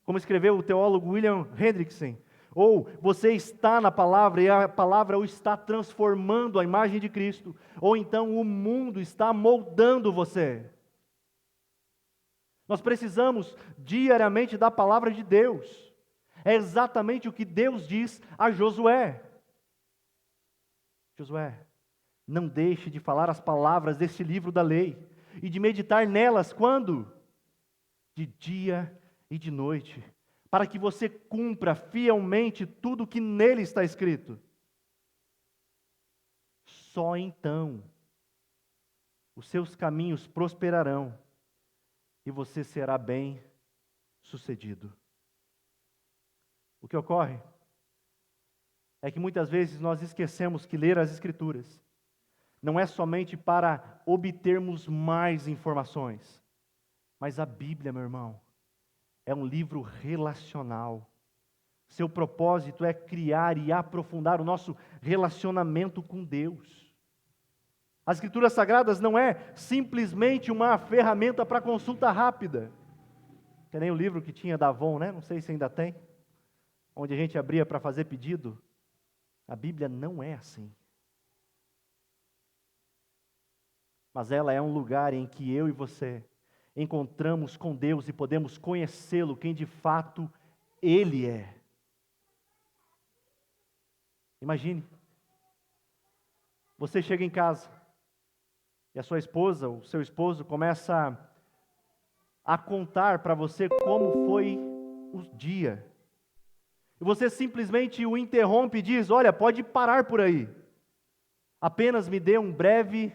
Como escreveu o teólogo William Hendrickson, ou você está na palavra e a palavra o está transformando a imagem de Cristo, ou então o mundo está moldando você. Nós precisamos diariamente da palavra de Deus. É exatamente o que Deus diz a Josué. Josué, não deixe de falar as palavras deste livro da lei e de meditar nelas quando? De dia e de noite, para que você cumpra fielmente tudo o que nele está escrito. Só então os seus caminhos prosperarão e você será bem-sucedido. O que ocorre é que muitas vezes nós esquecemos que ler as Escrituras não é somente para obtermos mais informações, mas a Bíblia, meu irmão, é um livro relacional. Seu propósito é criar e aprofundar o nosso relacionamento com Deus. As Escrituras Sagradas não é simplesmente uma ferramenta para consulta rápida, que nem o livro que tinha da Avon, né? Não sei se ainda tem, onde a gente abria para fazer pedido. A Bíblia não é assim. Mas ela é um lugar em que eu e você encontramos com Deus e podemos conhecê-lo, quem de fato Ele é. Imagine, você chega em casa e a sua esposa, o seu esposo começa a contar para você como foi o dia. E você simplesmente o interrompe e diz: olha, pode parar por aí. Apenas me dê um breve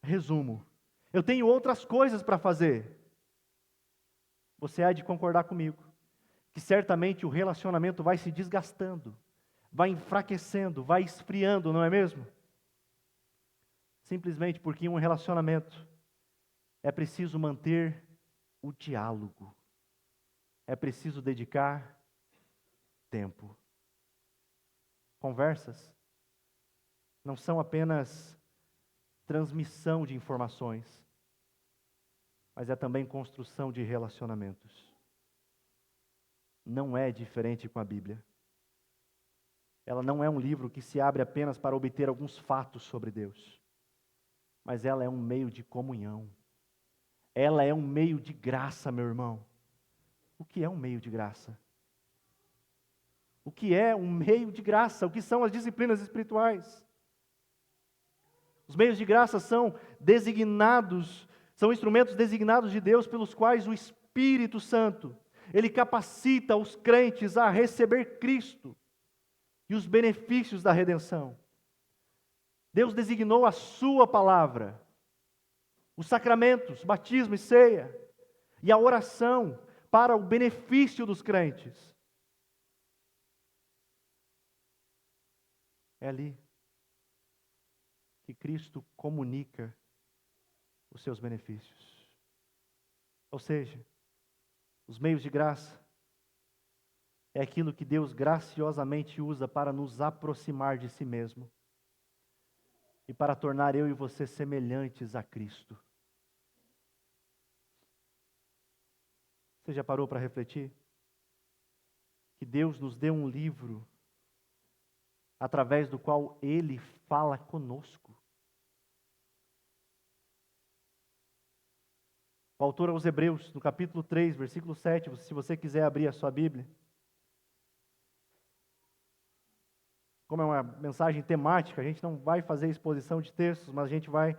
resumo. Eu tenho outras coisas para fazer. Você há de concordar comigo que certamente o relacionamento vai se desgastando, vai enfraquecendo, vai esfriando, não é mesmo? Simplesmente porque em um relacionamento é preciso manter o diálogo. É preciso dedicar tempo. Conversas não são apenas transmissão de informações, mas é também construção de relacionamentos. Não é diferente com a Bíblia. Ela não é um livro que se abre apenas para obter alguns fatos sobre Deus, mas ela é um meio de comunhão. Ela é um meio de graça, meu irmão. O que é um meio de graça? O que é um meio de graça? O que são as disciplinas espirituais? Os meios de graça são designados, são instrumentos designados de Deus pelos quais o Espírito Santo, ele capacita os crentes a receber Cristo e os benefícios da redenção. Deus designou a sua palavra, os sacramentos, batismo e ceia, e a oração para o benefício dos crentes. É ali que Cristo comunica os seus benefícios. Ou seja, os meios de graça é aquilo que Deus graciosamente usa para nos aproximar de si mesmo e para tornar eu e você semelhantes a Cristo. Você já parou para refletir? Que Deus nos deu um livro através do qual Ele fala conosco. O autor aos Hebreus, no capítulo 3, versículo 7, se você quiser abrir a sua Bíblia. Como é uma mensagem temática, a gente não vai fazer exposição de textos, mas a gente vai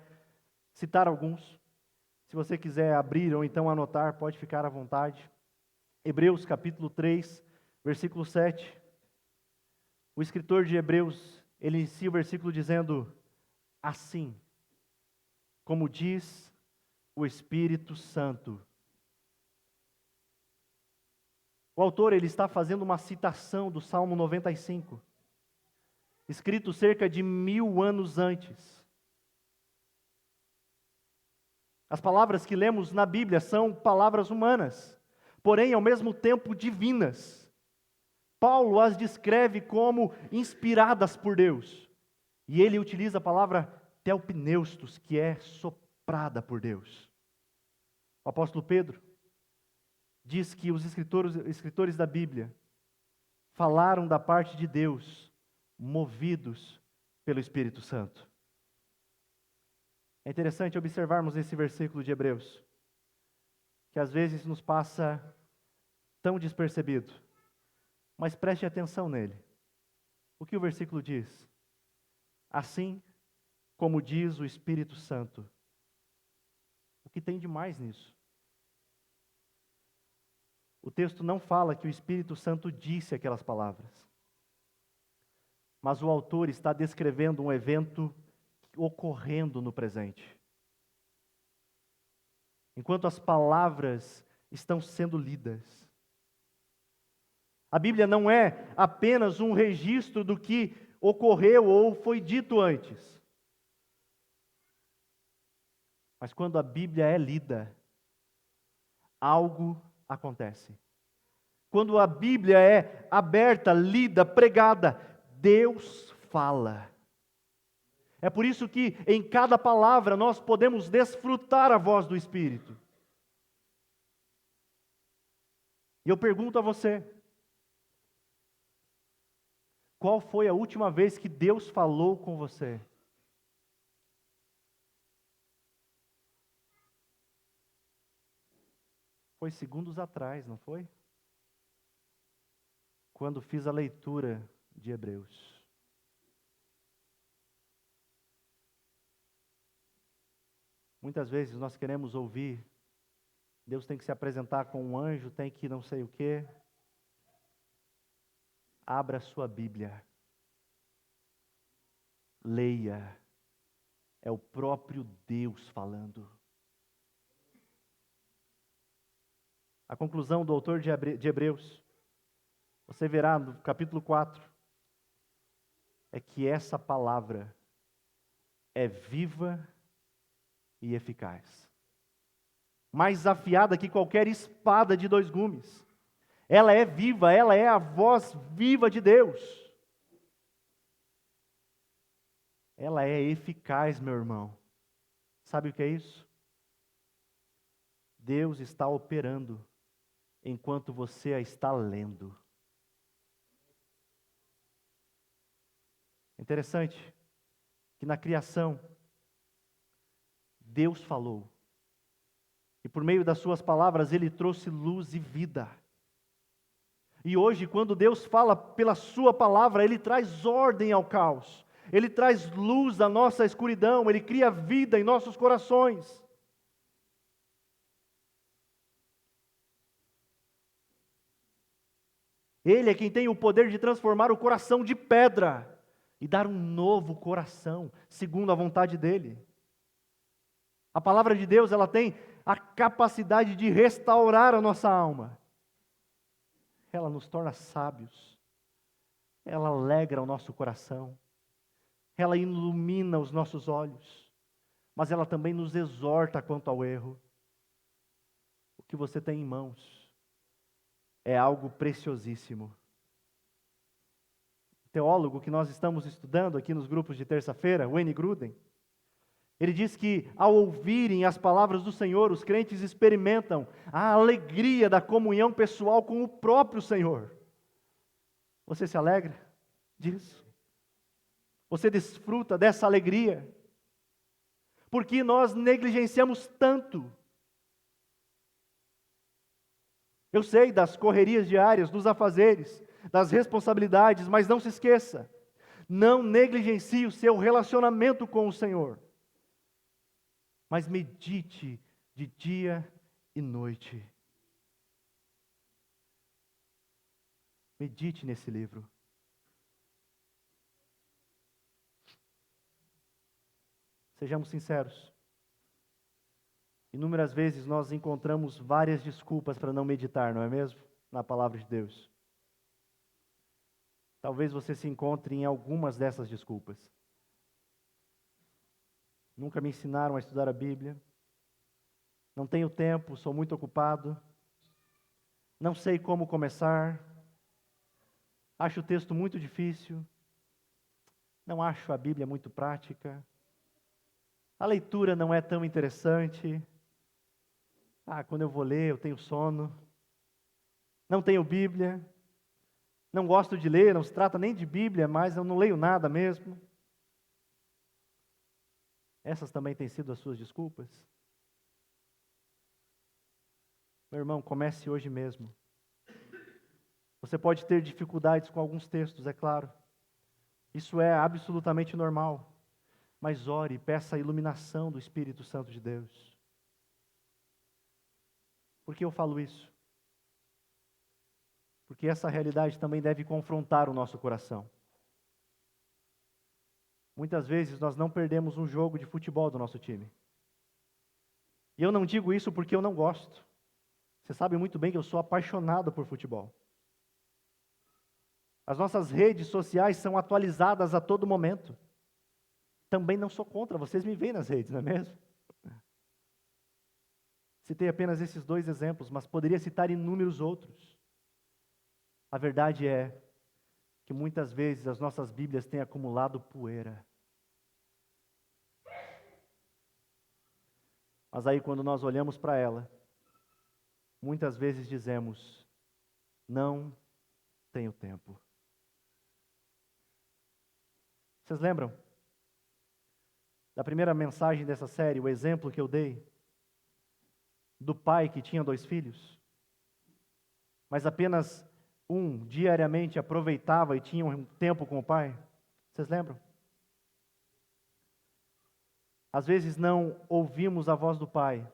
citar alguns. Se você quiser abrir ou então anotar, pode ficar à vontade. Hebreus capítulo 3, versículo 7. O escritor de Hebreus, ele inicia o versículo dizendo: assim, como diz o Espírito Santo. O autor ele está fazendo uma citação do Salmo 95, escrito cerca de 1000 anos antes. As palavras que lemos na Bíblia são palavras humanas, porém ao mesmo tempo divinas. Paulo as descreve como inspiradas por Deus, e ele utiliza a palavra telpneustos, que é soprada por Deus. O apóstolo Pedro diz que os escritores da Bíblia falaram da parte de Deus, movidos pelo Espírito Santo. É interessante observarmos esse versículo de Hebreus, que às vezes nos passa tão despercebido, mas preste atenção nele. O que o versículo diz? Assim como diz o Espírito Santo. O que tem de mais nisso? O texto não fala que o Espírito Santo disse aquelas palavras, mas o autor está descrevendo um evento ocorrendo no presente. Enquanto as palavras estão sendo lidas. A Bíblia não é apenas um registro do que ocorreu ou foi dito antes. Mas quando a Bíblia é lida, algo acontece. Quando a Bíblia é aberta, lida, pregada, Deus fala. É por isso que em cada palavra nós podemos desfrutar a voz do Espírito. E eu pergunto a você, qual foi a última vez que Deus falou com você? Foi segundos atrás, não foi? Quando fiz a leitura de Hebreus. Muitas vezes nós queremos ouvir, Deus tem que se apresentar com um anjo, tem que não sei o quê. Abra a sua Bíblia. Leia. É o próprio Deus falando. A conclusão do autor de Hebreus, você verá no capítulo 4, é que essa palavra é viva e eficaz. Mais afiada que qualquer espada de 2 gumes. Ela é viva, ela é a voz viva de Deus. Ela é eficaz, meu irmão. Sabe o que é isso? Deus está operando enquanto você a está lendo. Interessante que na criação, Deus falou. E por meio das suas palavras, Ele trouxe luz e vida. E hoje, quando Deus fala pela sua palavra, Ele traz ordem ao caos. Ele traz luz à nossa escuridão. Ele cria vida em nossos corações. Ele é quem tem o poder de transformar o coração de pedra e dar um novo coração, segundo a vontade dEle. A palavra de Deus, ela tem a capacidade de restaurar a nossa alma. Ela nos torna sábios. Ela alegra o nosso coração. Ela ilumina os nossos olhos. Mas ela também nos exorta quanto ao erro. O que você tem em mãos é algo preciosíssimo. O teólogo que nós estamos estudando aqui nos grupos de terça-feira, Wayne Grudem, ele diz que ao ouvirem as palavras do Senhor, os crentes experimentam a alegria da comunhão pessoal com o próprio Senhor. Você se alegra disso? Você desfruta dessa alegria? Porque nós negligenciamos tanto. Eu sei das correrias diárias, dos afazeres, das responsabilidades, mas não se esqueça, não negligencie o seu relacionamento com o Senhor. Mas medite de dia e noite. Medite nesse livro. Sejamos sinceros. Inúmeras vezes nós encontramos várias desculpas para não meditar, não é mesmo? Na palavra de Deus. Talvez você se encontre em algumas dessas desculpas. Nunca me ensinaram a estudar a Bíblia. Não tenho tempo, sou muito ocupado. Não sei como começar. Acho o texto muito difícil. Não acho a Bíblia muito prática. A leitura não é tão interessante. Quando eu vou ler, eu tenho sono. Não tenho Bíblia. Não gosto de ler, não se trata nem de Bíblia, mas eu não leio nada mesmo. Essas também têm sido as suas desculpas? Meu irmão, comece hoje mesmo. Você pode ter dificuldades com alguns textos, é claro. Isso é absolutamente normal. Mas ore e peça a iluminação do Espírito Santo de Deus. Por que eu falo isso? Porque essa realidade também deve confrontar o nosso coração. Muitas vezes nós não perdemos um jogo de futebol do nosso time. E eu não digo isso porque eu não gosto. Você sabe muito bem que eu sou apaixonado por futebol. As nossas redes sociais são atualizadas a todo momento. Também não sou contra, vocês me veem nas redes, não é mesmo? Citei apenas esses 2 exemplos, mas poderia citar inúmeros outros. A verdade é que muitas vezes as nossas Bíblias têm acumulado poeira. Mas aí quando nós olhamos para ela, muitas vezes dizemos, não tenho tempo. Vocês lembram da primeira mensagem dessa série, o exemplo que eu dei? Do pai que tinha 2 filhos, mas apenas um diariamente aproveitava e tinha um tempo com o pai? Vocês lembram? Às vezes não ouvimos a voz do pai,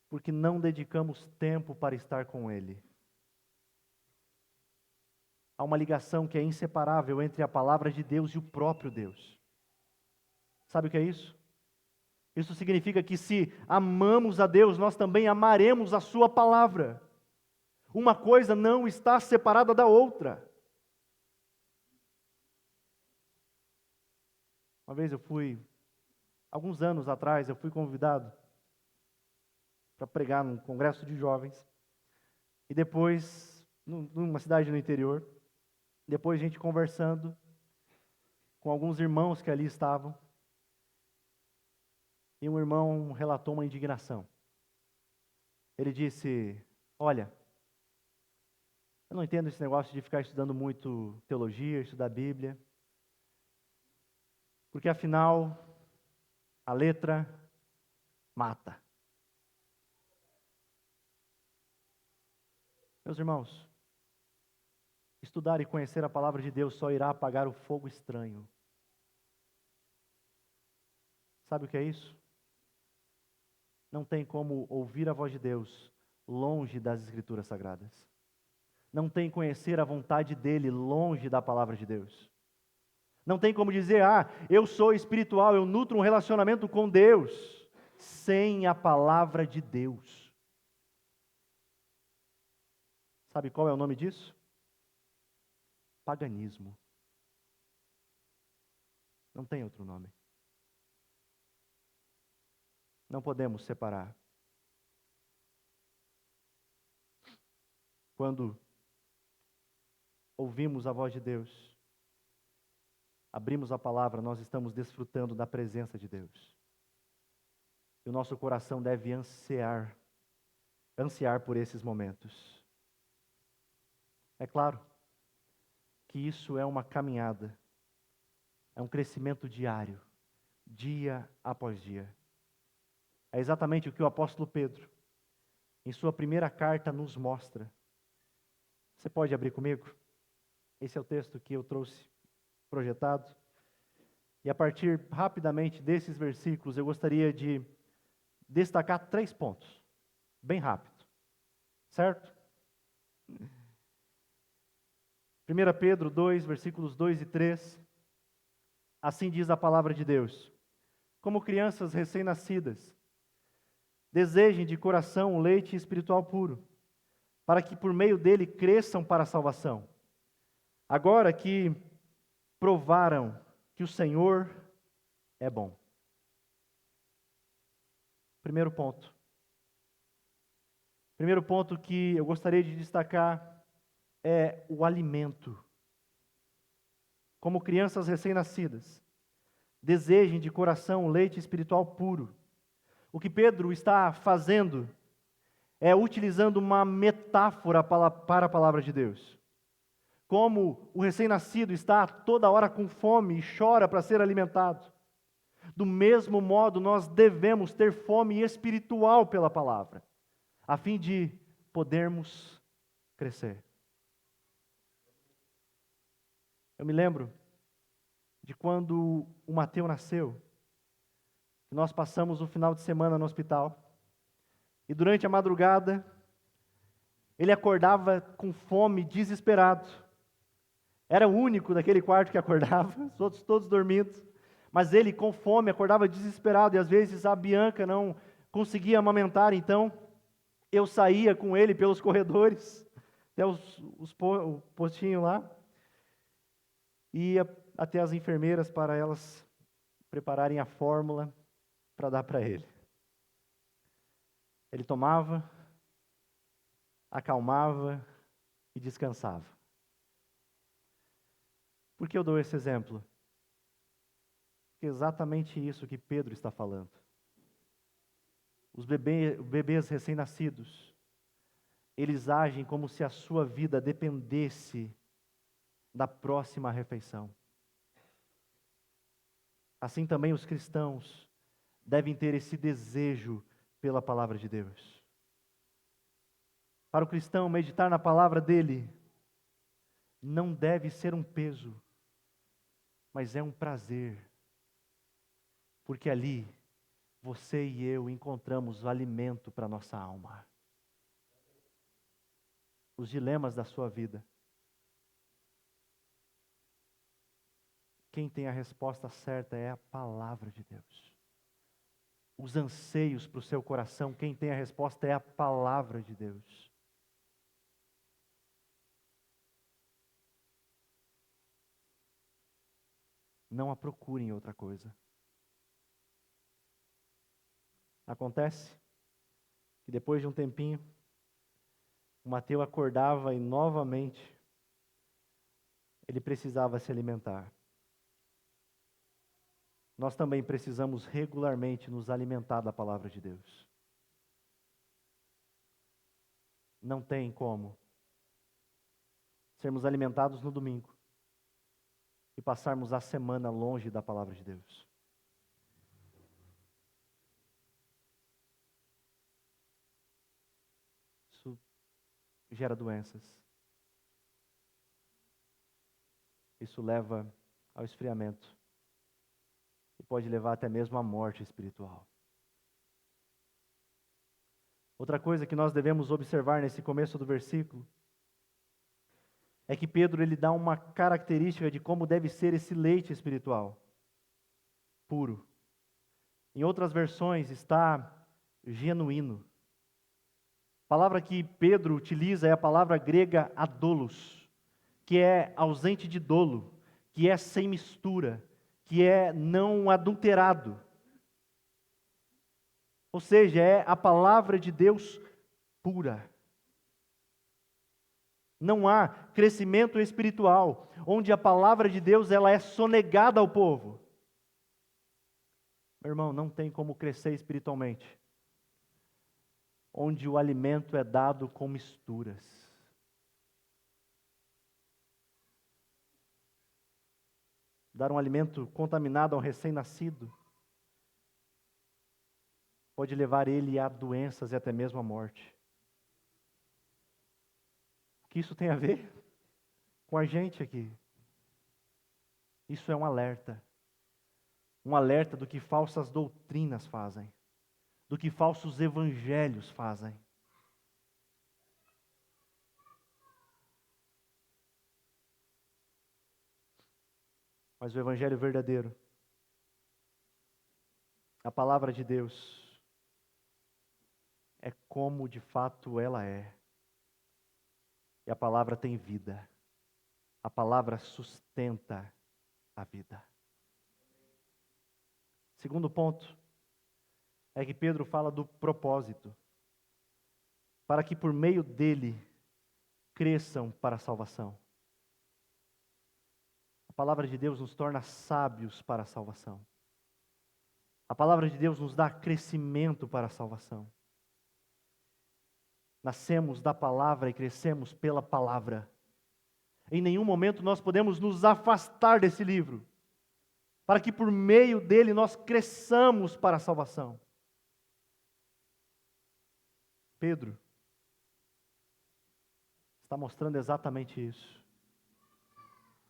porque não dedicamos tempo para estar com ele. Há uma ligação que é inseparável entre a palavra de Deus e o próprio Deus. Sabe o que é isso? Isso significa que se amamos a Deus, nós também amaremos a sua palavra. Uma coisa não está separada da outra. Uma vez alguns anos atrás, eu fui convidado para pregar num congresso de jovens. E depois, numa cidade no interior, depois a gente conversando com alguns irmãos que ali estavam, e um irmão relatou uma indignação. Ele disse, olha, eu não entendo esse negócio de ficar estudando muito teologia, estudar Bíblia, porque afinal, a letra mata. Meus irmãos, estudar e conhecer a palavra de Deus só irá apagar o fogo estranho. Sabe o que é isso? Não tem como ouvir a voz de Deus longe das Escrituras Sagradas. Não tem conhecer a vontade dEle longe da palavra de Deus. Não tem como dizer, eu sou espiritual, eu nutro um relacionamento com Deus, sem a palavra de Deus. Sabe qual é o nome disso? Paganismo. Não tem outro nome. Não podemos separar. Quando ouvimos a voz de Deus, abrimos a palavra, nós estamos desfrutando da presença de Deus. E o nosso coração deve ansiar por esses momentos. É claro que isso é uma caminhada, é um crescimento diário, dia após dia. É exatamente o que o apóstolo Pedro, em sua primeira carta, nos mostra. Você pode abrir comigo? Esse é o texto que eu trouxe projetado. E a partir rapidamente desses versículos, eu gostaria de destacar 3 pontos, bem rápido, certo? 1 Pedro 2, versículos 2 e 3, assim diz a palavra de Deus: como crianças recém-nascidas, desejem de coração o leite espiritual puro, para que por meio dele cresçam para a salvação. Agora que provaram que o Senhor é bom. Primeiro ponto. Primeiro ponto que eu gostaria de destacar é o alimento. Como crianças recém-nascidas, desejem de coração o leite espiritual puro. O que Pedro está fazendo é utilizando uma metáfora para a palavra de Deus. Como o recém-nascido está toda hora com fome e chora para ser alimentado, do mesmo modo nós devemos ter fome espiritual pela palavra, a fim de podermos crescer. Eu me lembro de quando o Mateus nasceu, que nós passamos o final de semana no hospital, e durante a madrugada, ele acordava com fome, desesperado. Era o único daquele quarto que acordava, os outros todos dormindo, mas ele com fome acordava desesperado, e às vezes a Bianca não conseguia amamentar, então eu saía com ele pelos corredores, até o postinho lá, e ia até as enfermeiras para elas prepararem a fórmula para dar para ele. Ele tomava, acalmava e descansava. Por que eu dou esse exemplo? Porque é exatamente isso que Pedro está falando. Os bebês recém-nascidos, eles agem como se a sua vida dependesse da próxima refeição. Assim também os cristãos devem ter esse desejo pela palavra de Deus. Para o cristão, meditar na palavra dele não deve ser um peso, mas é um prazer, porque ali você e eu encontramos o alimento para a nossa alma. Os dilemas da sua vida. Quem tem a resposta certa é a palavra de Deus. Os anseios para o seu coração, quem tem a resposta é a palavra de Deus. Não a procurem outra coisa. Acontece que depois de um tempinho, o Mateus acordava e novamente ele precisava se alimentar. Nós também precisamos regularmente nos alimentar da palavra de Deus. Não tem como sermos alimentados no domingo e passarmos a semana longe da palavra de Deus. Isso gera doenças. Isso leva ao esfriamento. E pode levar até mesmo à morte espiritual. Outra coisa que nós devemos observar nesse começo do versículo é que Pedro ele dá uma característica de como deve ser esse leite espiritual, puro. Em outras versões está genuíno. A palavra que Pedro utiliza é a palavra grega adolos, que é ausente de dolo, que é sem mistura, que é não adulterado. Ou seja, é a palavra de Deus pura. Não há crescimento espiritual onde a palavra de Deus ela é sonegada ao povo. Meu irmão, não tem como crescer espiritualmente onde o alimento é dado com misturas. Dar um alimento contaminado ao recém-nascido pode levar ele a doenças e até mesmo à morte. O que isso tem a ver com a gente aqui? Isso é um alerta. Um alerta do que falsas doutrinas fazem, do que falsos evangelhos fazem. Mas o evangelho verdadeiro, a palavra de Deus, é como de fato ela é. E a palavra tem vida. A palavra sustenta a vida. Segundo ponto é que Pedro fala do propósito, para que por meio dele cresçam para a salvação. A palavra de Deus nos torna sábios para a salvação. A palavra de Deus nos dá crescimento para a salvação. Nascemos da palavra e crescemos pela palavra. Em nenhum momento nós podemos nos afastar desse livro, para que por meio dele nós cresçamos para a salvação. Pedro está mostrando exatamente isso.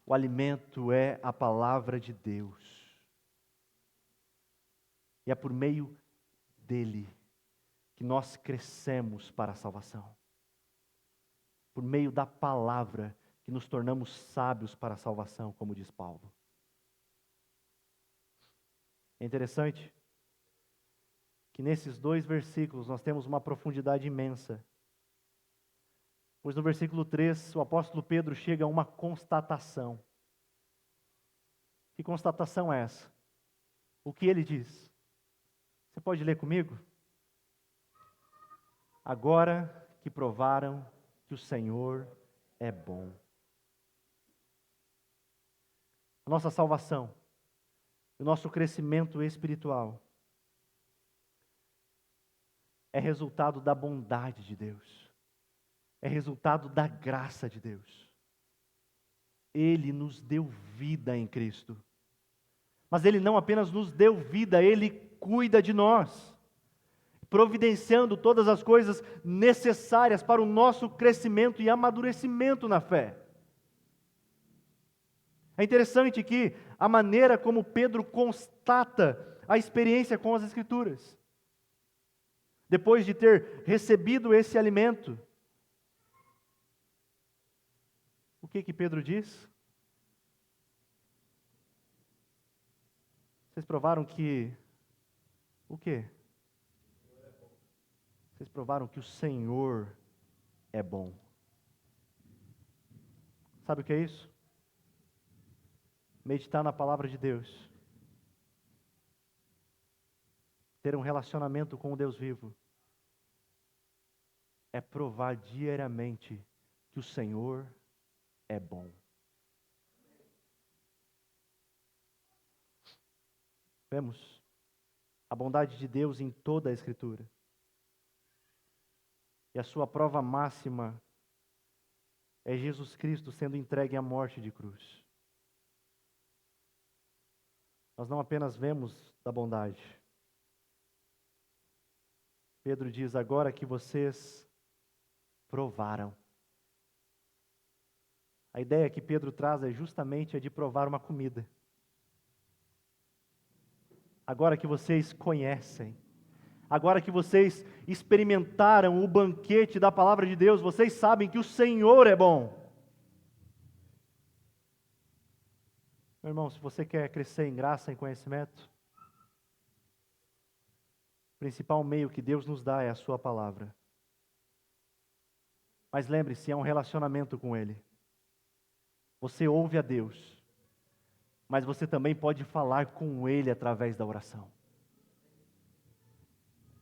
O alimento é a palavra de Deus. E é por meio dele que nós crescemos para a salvação. Por meio da palavra que nos tornamos sábios para a salvação, como diz Paulo. É interessante que nesses 2 versículos nós temos uma profundidade imensa. Pois no versículo 3, o apóstolo Pedro chega a uma constatação. Que constatação é essa? O que ele diz? Você pode ler comigo? Agora que provaram que o Senhor é bom. A nossa salvação, o nosso crescimento espiritual é resultado da bondade de Deus. É resultado da graça de Deus. Ele nos deu vida em Cristo. Mas Ele não apenas nos deu vida, Ele cuida de nós, providenciando todas as coisas necessárias para o nosso crescimento e amadurecimento na fé. É interessante que a maneira como Pedro constata a experiência com as Escrituras, depois de ter recebido esse alimento, o que Pedro diz? Vocês provaram que... O quê? Vocês provaram que o Senhor é bom. Sabe o que é isso? Meditar na palavra de Deus. Ter um relacionamento com o Deus vivo. É provar diariamente que o Senhor é bom. Vemos a bondade de Deus em toda a Escritura. E a sua prova máxima é Jesus Cristo sendo entregue à morte de cruz. Nós não apenas vemos da bondade. Pedro diz, agora que vocês provaram. A ideia que Pedro traz é justamente a de provar uma comida. Agora que vocês conhecem, agora que vocês experimentaram o banquete da palavra de Deus, vocês sabem que o Senhor é bom. Meu irmão, se você quer crescer em graça, em conhecimento, o principal meio que Deus nos dá é a sua palavra. Mas lembre-se, é um relacionamento com Ele. Você ouve a Deus, mas você também pode falar com Ele através da oração.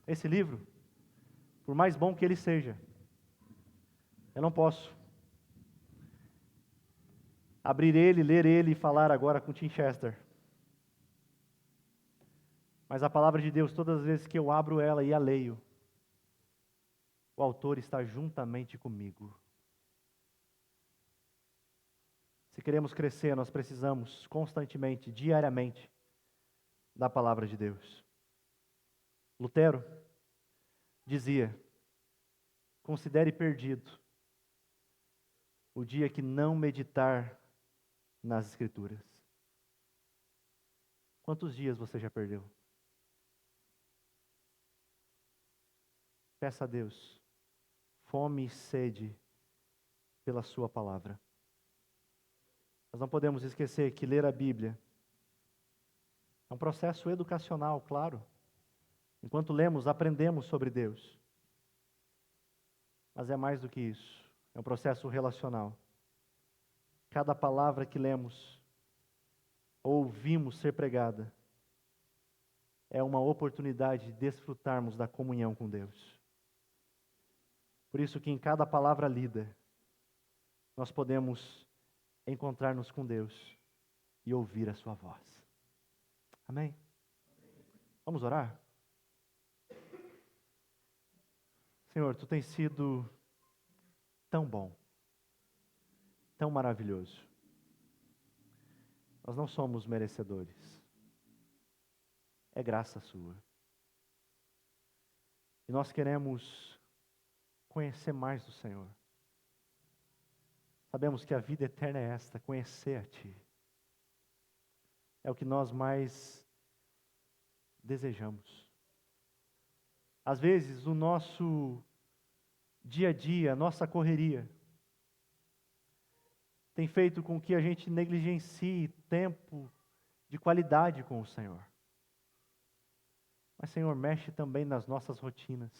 Esse livro, por mais bom que ele seja, eu não posso abrir ele, ler ele e falar agora com Tim Chester. Mas a palavra de Deus, todas as vezes que eu abro ela e a leio, o autor está juntamente comigo. Se queremos crescer, nós precisamos constantemente, diariamente, da palavra de Deus. Lutero dizia, considere perdido o dia que não meditar nas Escrituras. Quantos dias você já perdeu? Peça a Deus fome e sede pela sua palavra. Nós não podemos esquecer que ler a Bíblia é um processo educacional, claro. Enquanto lemos, aprendemos sobre Deus. Mas é mais do que isso. É um processo relacional. Cada palavra que lemos ou ouvimos ser pregada é uma oportunidade de desfrutarmos da comunhão com Deus. Por isso que em cada palavra lida, nós podemos encontrar-nos com Deus e ouvir a sua voz. Amém? Vamos orar? Senhor, Tu tens sido tão bom, tão maravilhoso. Nós não somos merecedores. É graça Sua. E nós queremos conhecer mais do Senhor. Sabemos que a vida eterna é esta, conhecer a Ti. É o que nós mais desejamos. Às vezes, o nosso dia a dia, a nossa correria, tem feito com que a gente negligencie tempo de qualidade com o Senhor. Mas, Senhor, mexe também nas nossas rotinas.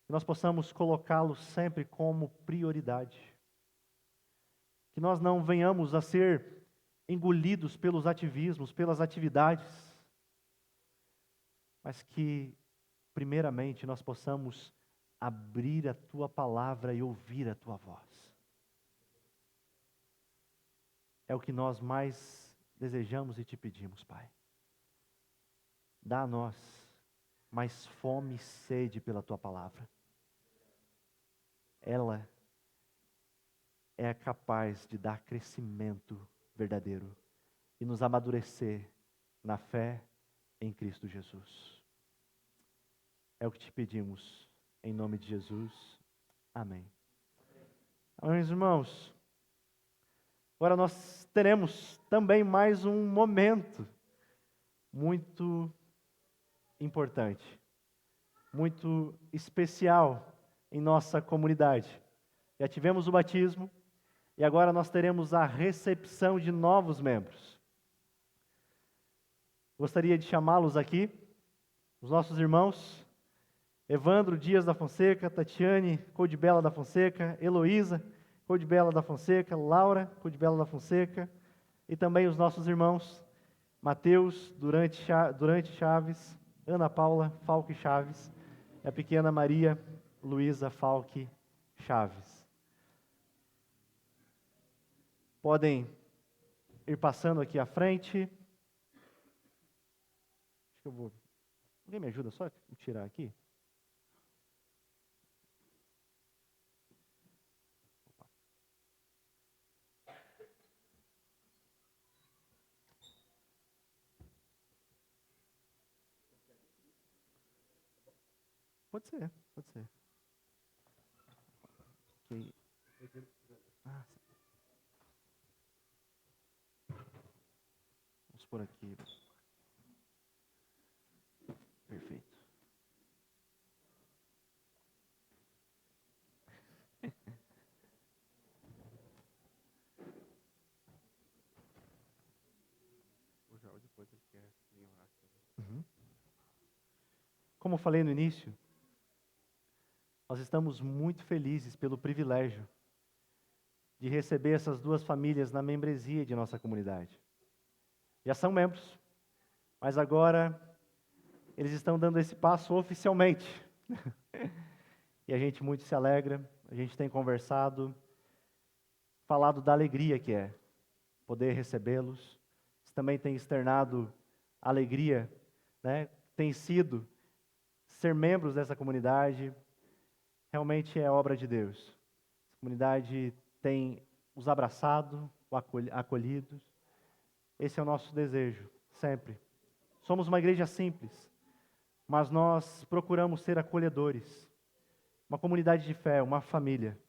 Que nós possamos colocá-lo sempre como prioridade. Que nós não venhamos a ser engolidos pelos ativismos, pelas atividades, mas que, primeiramente, nós possamos abrir a Tua palavra e ouvir a Tua voz. É o que nós mais desejamos e Te pedimos, Pai. Dá a nós mais fome e sede pela Tua palavra. Ela é capaz de dar crescimento verdadeiro e nos amadurecer na fé em Cristo Jesus. É o que Te pedimos, em nome de Jesus. Amém. Meus irmãos, agora nós teremos também mais um momento muito importante, muito especial em nossa comunidade. Já tivemos o batismo e agora nós teremos a recepção de novos membros. Gostaria de chamá-los aqui, os nossos irmãos, Evandro Dias da Fonseca, Tatiane Codibela da Fonseca, Heloísa Codibela da Fonseca, Laura Codibela da Fonseca, e também os nossos irmãos, Mateus Durante Chaves, Ana Paula Falque Chaves, e a pequena Maria Luísa Falque Chaves. Podem ir passando aqui à frente. Acho que eu vou... Alguém me ajuda só a tirar aqui? Pode ser, pode ser. Okay. Ah, vamos por aqui. Perfeito. Uhum. Como eu falei no início, nós estamos muito felizes pelo privilégio de receber essas duas famílias na membresia de nossa comunidade. Já são membros, mas agora eles estão dando esse passo oficialmente. E a gente muito se alegra, a gente tem conversado, falado da alegria que é poder recebê-los. Isso também tem externado alegria, né? Tem sido ser membros dessa comunidade. Realmente é obra de Deus. A comunidade tem os abraçado, acolhidos. Esse é o nosso desejo, sempre. Somos uma igreja simples, mas nós procuramos ser acolhedores. Uma comunidade de fé, uma família.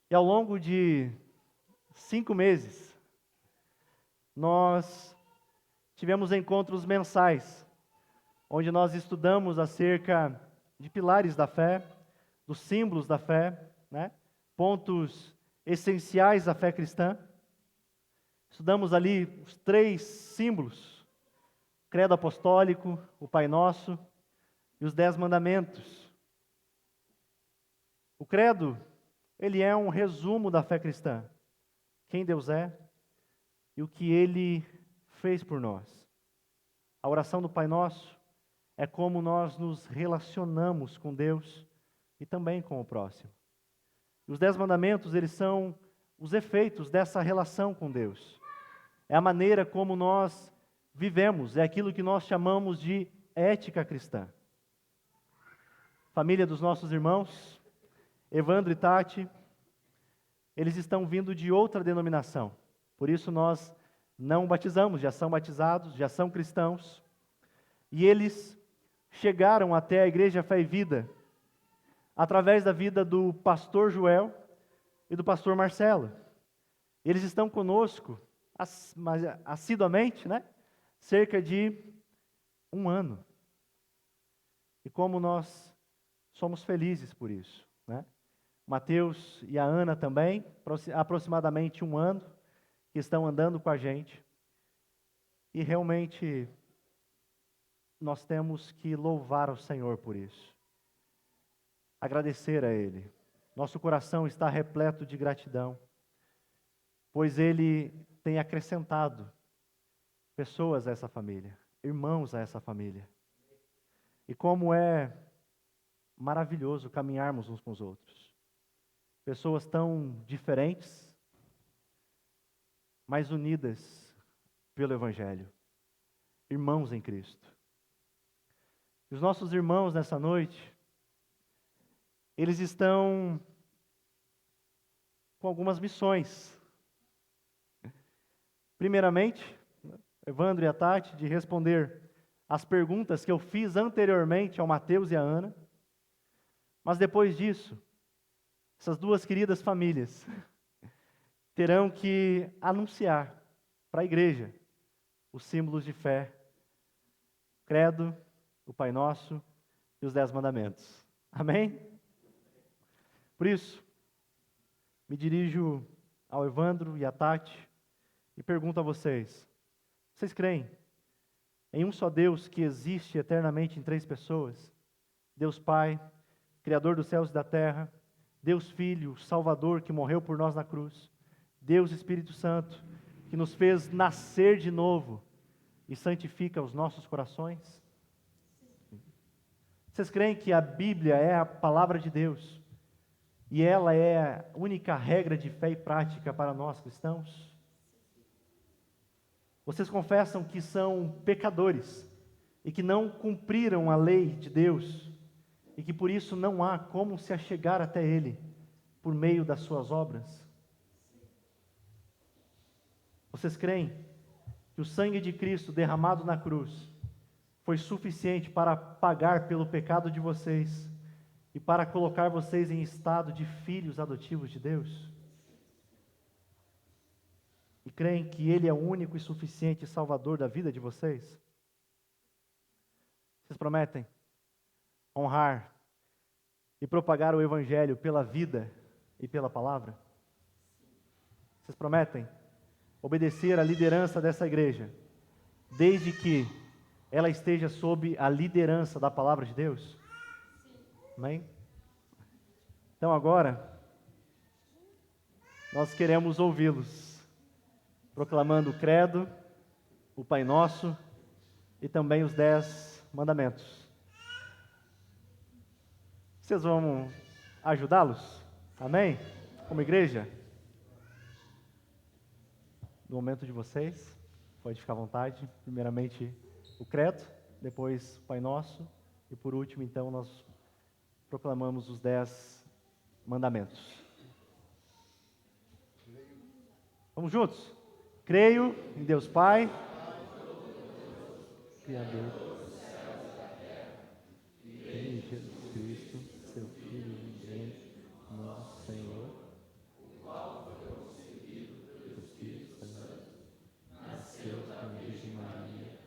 E ao longo de 5 meses, nós tivemos encontros mensais, onde nós estudamos acerca de pilares da fé, dos símbolos da fé, né? Pontos essenciais da fé cristã. Estudamos ali os 3 símbolos, o credo apostólico, o Pai Nosso e os 10 mandamentos. O credo, ele é um resumo da fé cristã. Quem Deus é e o que Ele fez por nós. A oração do Pai Nosso é como nós nos relacionamos com Deus e também com o próximo. Os 10 mandamentos, eles são os efeitos dessa relação com Deus. É a maneira como nós vivemos, é aquilo que nós chamamos de ética cristã. Família dos nossos irmãos, Evandro e Tati, eles estão vindo de outra denominação. Por isso nós não batizamos, já são batizados, já são cristãos. E eles chegaram até a Igreja Fé e Vida através da vida do pastor Joel e do pastor Marcelo. Eles estão conosco assiduamente, cerca de 1 ano. E como nós somos felizes por isso, Mateus e a Ana também, aproximadamente 1 ano, que estão andando com a gente. E realmente nós temos que louvar ao Senhor por isso. Agradecer a Ele. Nosso coração está repleto de gratidão, pois Ele tem acrescentado pessoas a essa família, irmãos a essa família. E como é maravilhoso caminharmos uns com os outros. Pessoas tão diferentes, mas unidas pelo Evangelho. Irmãos em Cristo. E os nossos irmãos nessa noite, eles estão com algumas missões. Primeiramente, Evandro e a Tati, de responder as perguntas que eu fiz anteriormente ao Mateus e à Ana. Mas depois disso, essas 2 queridas famílias terão que anunciar para a igreja os símbolos de fé, o credo, o Pai Nosso e os 10 mandamentos. Amém? Por isso, me dirijo ao Evandro e à Tati e pergunto a vocês: vocês creem em um só Deus que existe eternamente em 3 pessoas? Deus Pai, Criador dos céus e da terra, Deus Filho, Salvador, que morreu por nós na cruz, Deus Espírito Santo, que nos fez nascer de novo e santifica os nossos corações? Vocês creem que a Bíblia é a palavra de Deus e ela é a única regra de fé e prática para nós cristãos? Vocês confessam que são pecadores e que não cumpriram a lei de Deus e que por isso não há como se achegar até Ele por meio das suas obras? Vocês creem que o sangue de Cristo derramado na cruz foi suficiente para pagar pelo pecado de vocês e para colocar vocês em estado de filhos adotivos de Deus? E creem que Ele é o único e suficiente Salvador da vida de vocês? Vocês prometem honrar e propagar o Evangelho pela vida e pela palavra? Vocês prometem obedecer à liderança dessa igreja, desde que ela esteja sob a liderança da palavra de Deus? Amém? Então agora, nós queremos ouvi-los, proclamando o credo, o Pai Nosso e também os 10 mandamentos. Vocês vão ajudá-los? Amém? Como igreja? No momento de vocês, pode ficar à vontade. Primeiramente o credo, depois o Pai Nosso e por último, então, nós proclamamos os 10 mandamentos. Vamos juntos? Creio em Deus Pai, Criador. Em Jesus Cristo, seu Filho unigênito, nosso Senhor, o qual foi concebido pelo Espírito Santo, nasceu da Virgem Maria,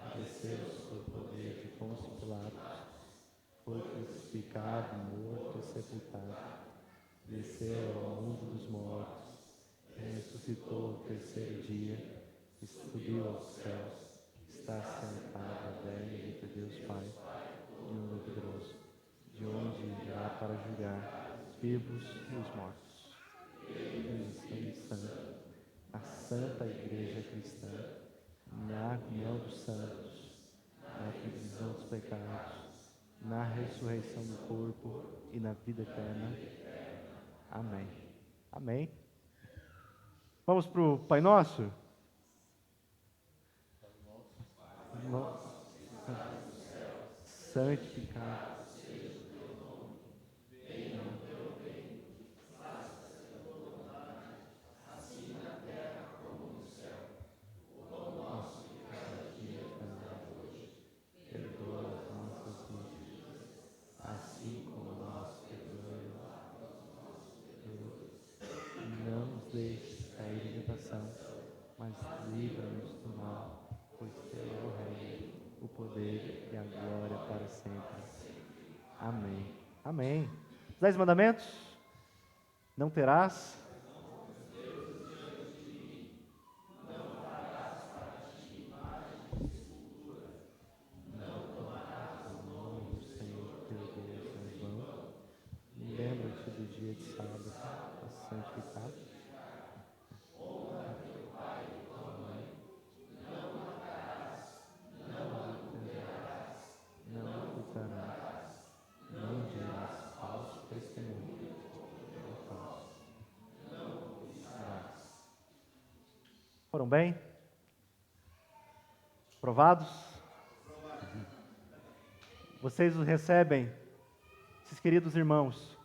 padeceu sob o poder de Pôncio Pilatos, foi crucificado, morto e sepultado, desceu ao mundo dos mortos, ressuscitou ao 3º dia, subiu aos céus, está sentado à direita de Deus Pai, Poderoso, de onde virá para julgar vivos e os mortos. Espírito Santo, a Santa Igreja Cristã, na comunhão dos santos, na remissão dos pecados, na ressurreição do corpo e na vida eterna. Amém. Amém. Vamos para o Pai Nosso? Santificado. Não nos deixes cair em tentação, mas livra-nos do mal, pois teu é o reino, o poder e a glória para sempre. Amém. Amém. Os 10 mandamentos? Não terás. Não tomarás o nome do Senhor teu Deus em vão. Lembra-te do dia de sábado a santificar. Não furtarás, não dirás falso testemunho, não falso. Foram bem? Provados? Vocês os recebem, esses queridos irmãos,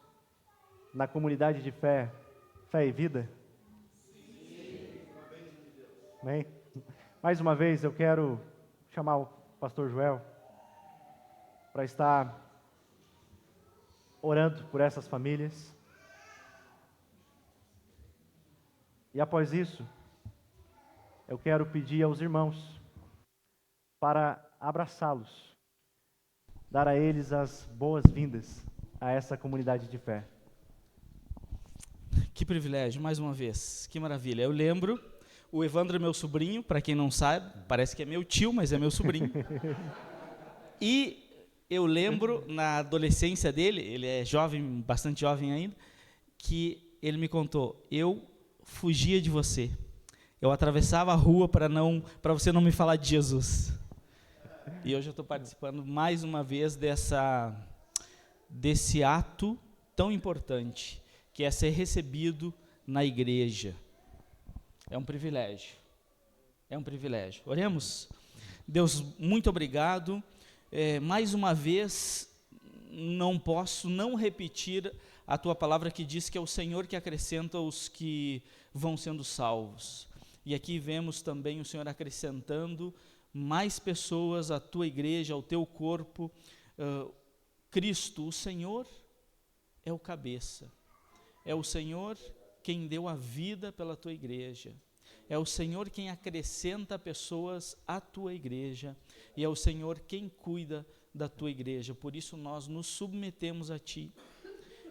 na comunidade de fé, fé e vida? Amém? Mais uma vez eu quero chamar o pastor Joel para estar orando por essas famílias. E após isso, eu quero pedir aos irmãos para abraçá-los, dar a eles as boas-vindas a essa comunidade de fé. Que privilégio, mais uma vez, que maravilha. Eu lembro, o Evandro é meu sobrinho, para quem não sabe, parece que é meu tio, mas é meu sobrinho. E eu lembro, na adolescência dele, ele é jovem, bastante jovem ainda, que ele me contou, eu fugia de você. Eu atravessava a rua para você não me falar de Jesus. E hoje eu estou participando mais uma vez desse ato tão importante, que é ser recebido na igreja. É um privilégio. É um privilégio. Oremos. Deus, muito obrigado. Mais uma vez, não posso não repetir a tua palavra que diz que é o Senhor que acrescenta os que vão sendo salvos. E aqui vemos também o Senhor acrescentando mais pessoas à tua igreja, ao teu corpo. Cristo, o Senhor, é o cabeça. É o Senhor quem deu a vida pela tua igreja. É o Senhor quem acrescenta pessoas à tua igreja. E é o Senhor quem cuida da tua igreja. Por isso nós nos submetemos a ti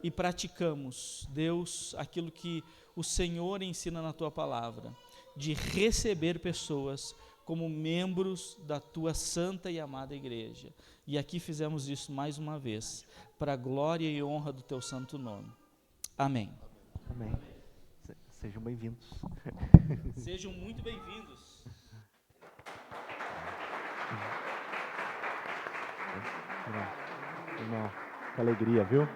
e praticamos, Deus, aquilo que o Senhor ensina na tua palavra, de receber pessoas como membros da tua santa e amada igreja. E aqui fizemos isso mais uma vez, para a glória e honra do teu santo nome. Amém. Amém. Sejam bem-vindos. Sejam muito bem-vindos. Irmão, que alegria, viu?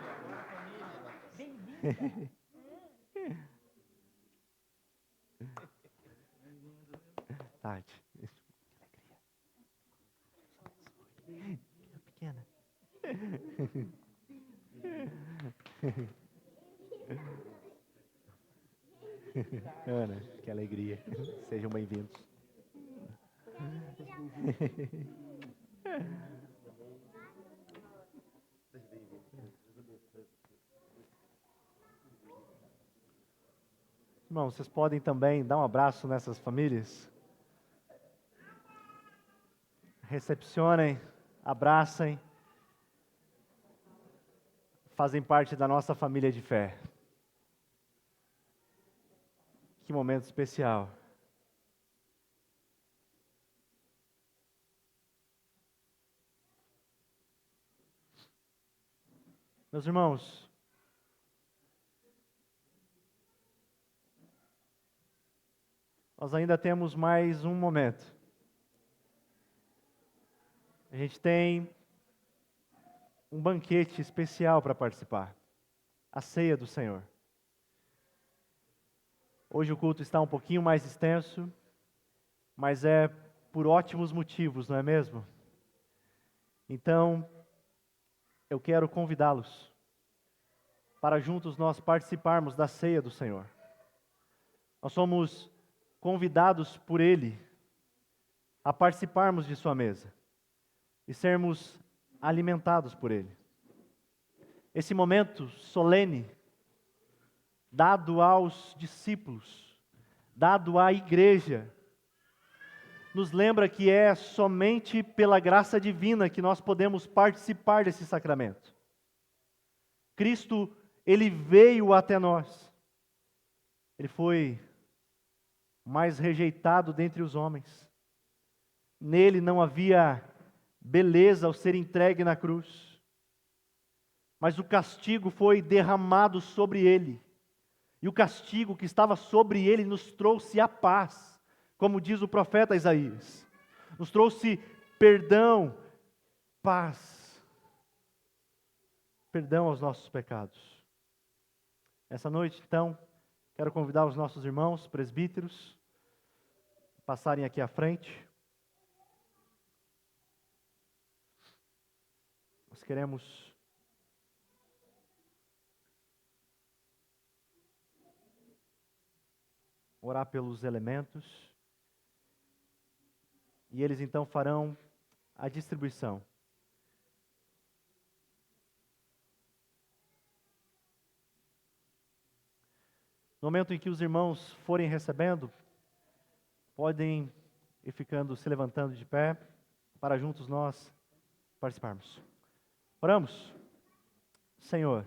Tati. Pequena. Ana, que alegria. Sejam bem-vindos. Irmão, vocês podem também dar um abraço nessas famílias? Recepcionem, abracem, fazem parte da nossa família de fé. Que momento especial. Meus irmãos, Nós ainda temos mais um momento. A gente tem um banquete especial para participar. A ceia do Senhor. Hoje o culto está um pouquinho mais extenso, mas é por ótimos motivos, não é mesmo? Então, eu quero convidá-los para juntos nós participarmos da ceia do Senhor. Nós somos convidados por Ele a participarmos de sua mesa e sermos alimentados por Ele. Esse momento solene, dado aos discípulos, dado à igreja, nos lembra que é somente pela graça divina que nós podemos participar desse sacramento. Cristo, Ele veio até nós. Ele foi mais rejeitado dentre os homens. Nele não havia beleza ao ser entregue na cruz. Mas o castigo foi derramado sobre Ele. E o castigo que estava sobre Ele nos trouxe a paz, como diz o profeta Isaías. Nos trouxe perdão, paz. Perdão aos nossos pecados. Essa noite, então, quero convidar os nossos irmãos presbíteros a passarem aqui à frente. Nós queremos orar pelos elementos. E eles então farão a distribuição. No momento em que os irmãos forem recebendo, podem ir ficando, se levantando de pé, para juntos nós participarmos. Oramos. Senhor,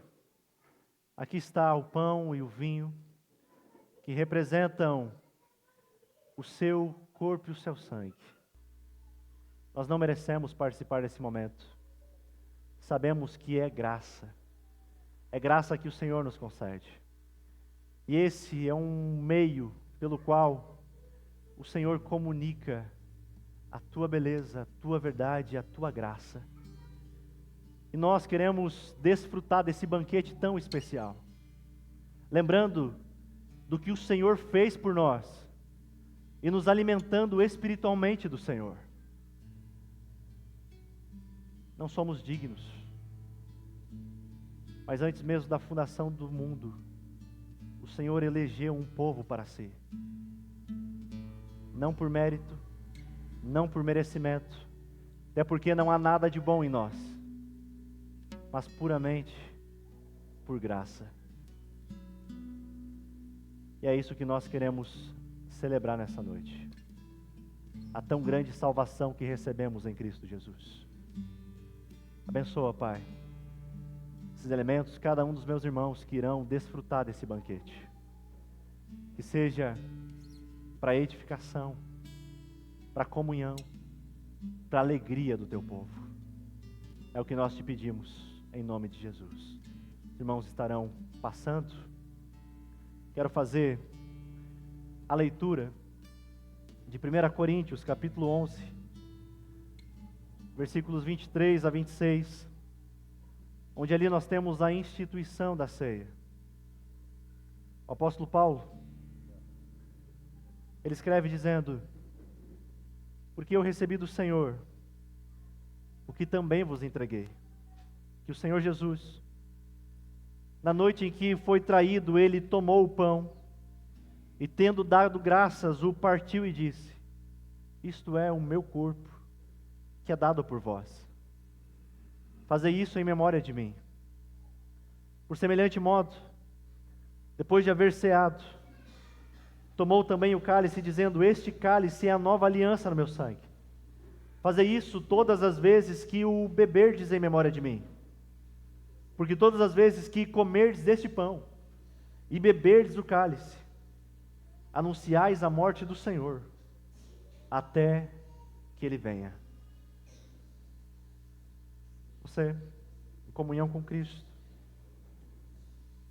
aqui está o pão e o vinho, que representam o seu corpo e o seu sangue. Nós não merecemos participar desse momento. Sabemos que é graça. É graça que o Senhor nos concede. E esse é um meio pelo qual o Senhor comunica a tua beleza, a tua verdade, a tua graça. E nós queremos desfrutar desse banquete tão especial. Lembrando do que o Senhor fez por nós e nos alimentando espiritualmente do Senhor. Não somos dignos, mas antes mesmo da fundação do mundo, o Senhor elegeu um povo para si. Não por mérito, não por merecimento, até porque não há nada de bom em nós, mas puramente por graça. E é isso que nós queremos celebrar nessa noite. A tão grande salvação que recebemos em Cristo Jesus. Abençoa, Pai, esses elementos, cada um dos meus irmãos que irão desfrutar desse banquete. Que seja para edificação, para comunhão, para alegria do Teu povo. É o que nós te pedimos, em nome de Jesus. Os irmãos estarão passando. Quero fazer a leitura de 1 Coríntios, capítulo 11, versículos 23 a 26, onde ali nós temos a instituição da ceia. O apóstolo Paulo, ele escreve dizendo: porque eu recebi do Senhor o que também vos entreguei, que o Senhor Jesus, na noite em que foi traído, ele tomou o pão e, tendo dado graças, o partiu e disse: isto é o meu corpo, que é dado por vós. Fazei isso em memória de mim. Por semelhante modo, depois de haver ceado, tomou também o cálice, dizendo: este cálice é a nova aliança no meu sangue. Fazei isso todas as vezes que o beberdes em memória de mim. Porque todas as vezes que comerdes deste pão e beberdes o cálice, anunciais a morte do Senhor, até que Ele venha. Você, em comunhão com Cristo,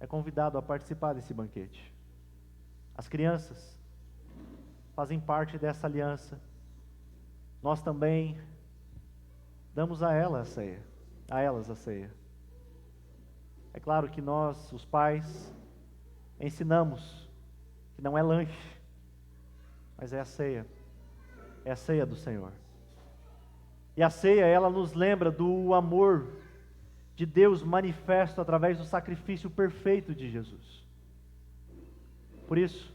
é convidado a participar desse banquete. As crianças fazem parte dessa aliança, nós também damos a elas a ceia. É claro que nós, os pais, ensinamos que não é lanche, mas é a ceia do Senhor. E a ceia, ela nos lembra do amor de Deus manifesto através do sacrifício perfeito de Jesus. Por isso,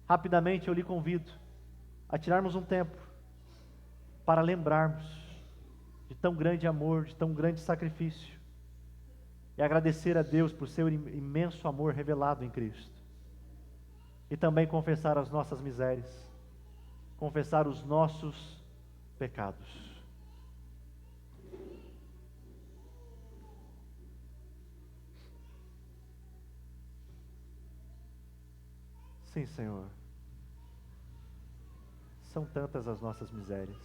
rapidamente eu lhe convido a tirarmos um tempo para lembrarmos de tão grande amor, de tão grande sacrifício, e agradecer a Deus por seu imenso amor revelado em Cristo. E também confessar as nossas misérias, confessar os nossos pecados. Sim, Senhor, são tantas as nossas misérias,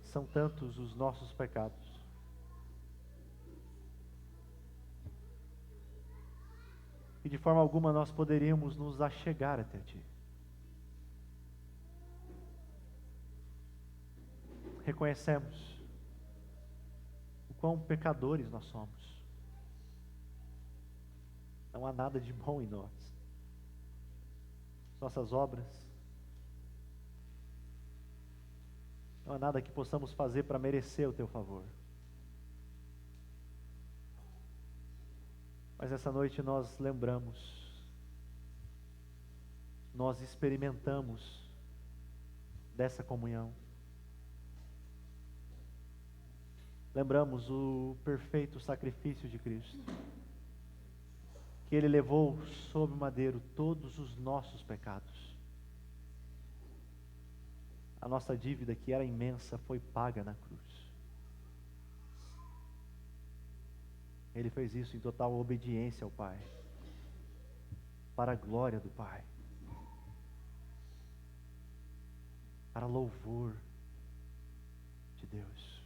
são tantos os nossos pecados. E de forma alguma nós poderíamos nos achegar até Ti. Reconhecemos o quão pecadores nós somos. Não há nada de bom em nós. Nossas obras, não há nada que possamos fazer para merecer o Teu favor. Mas essa noite nós lembramos, nós experimentamos dessa comunhão. Lembramos o perfeito sacrifício de Cristo, que Ele levou sobre o madeiro todos os nossos pecados. A nossa dívida, que era imensa, foi paga na cruz. Ele fez isso em total obediência ao Pai, para a glória do Pai, para louvor de Deus.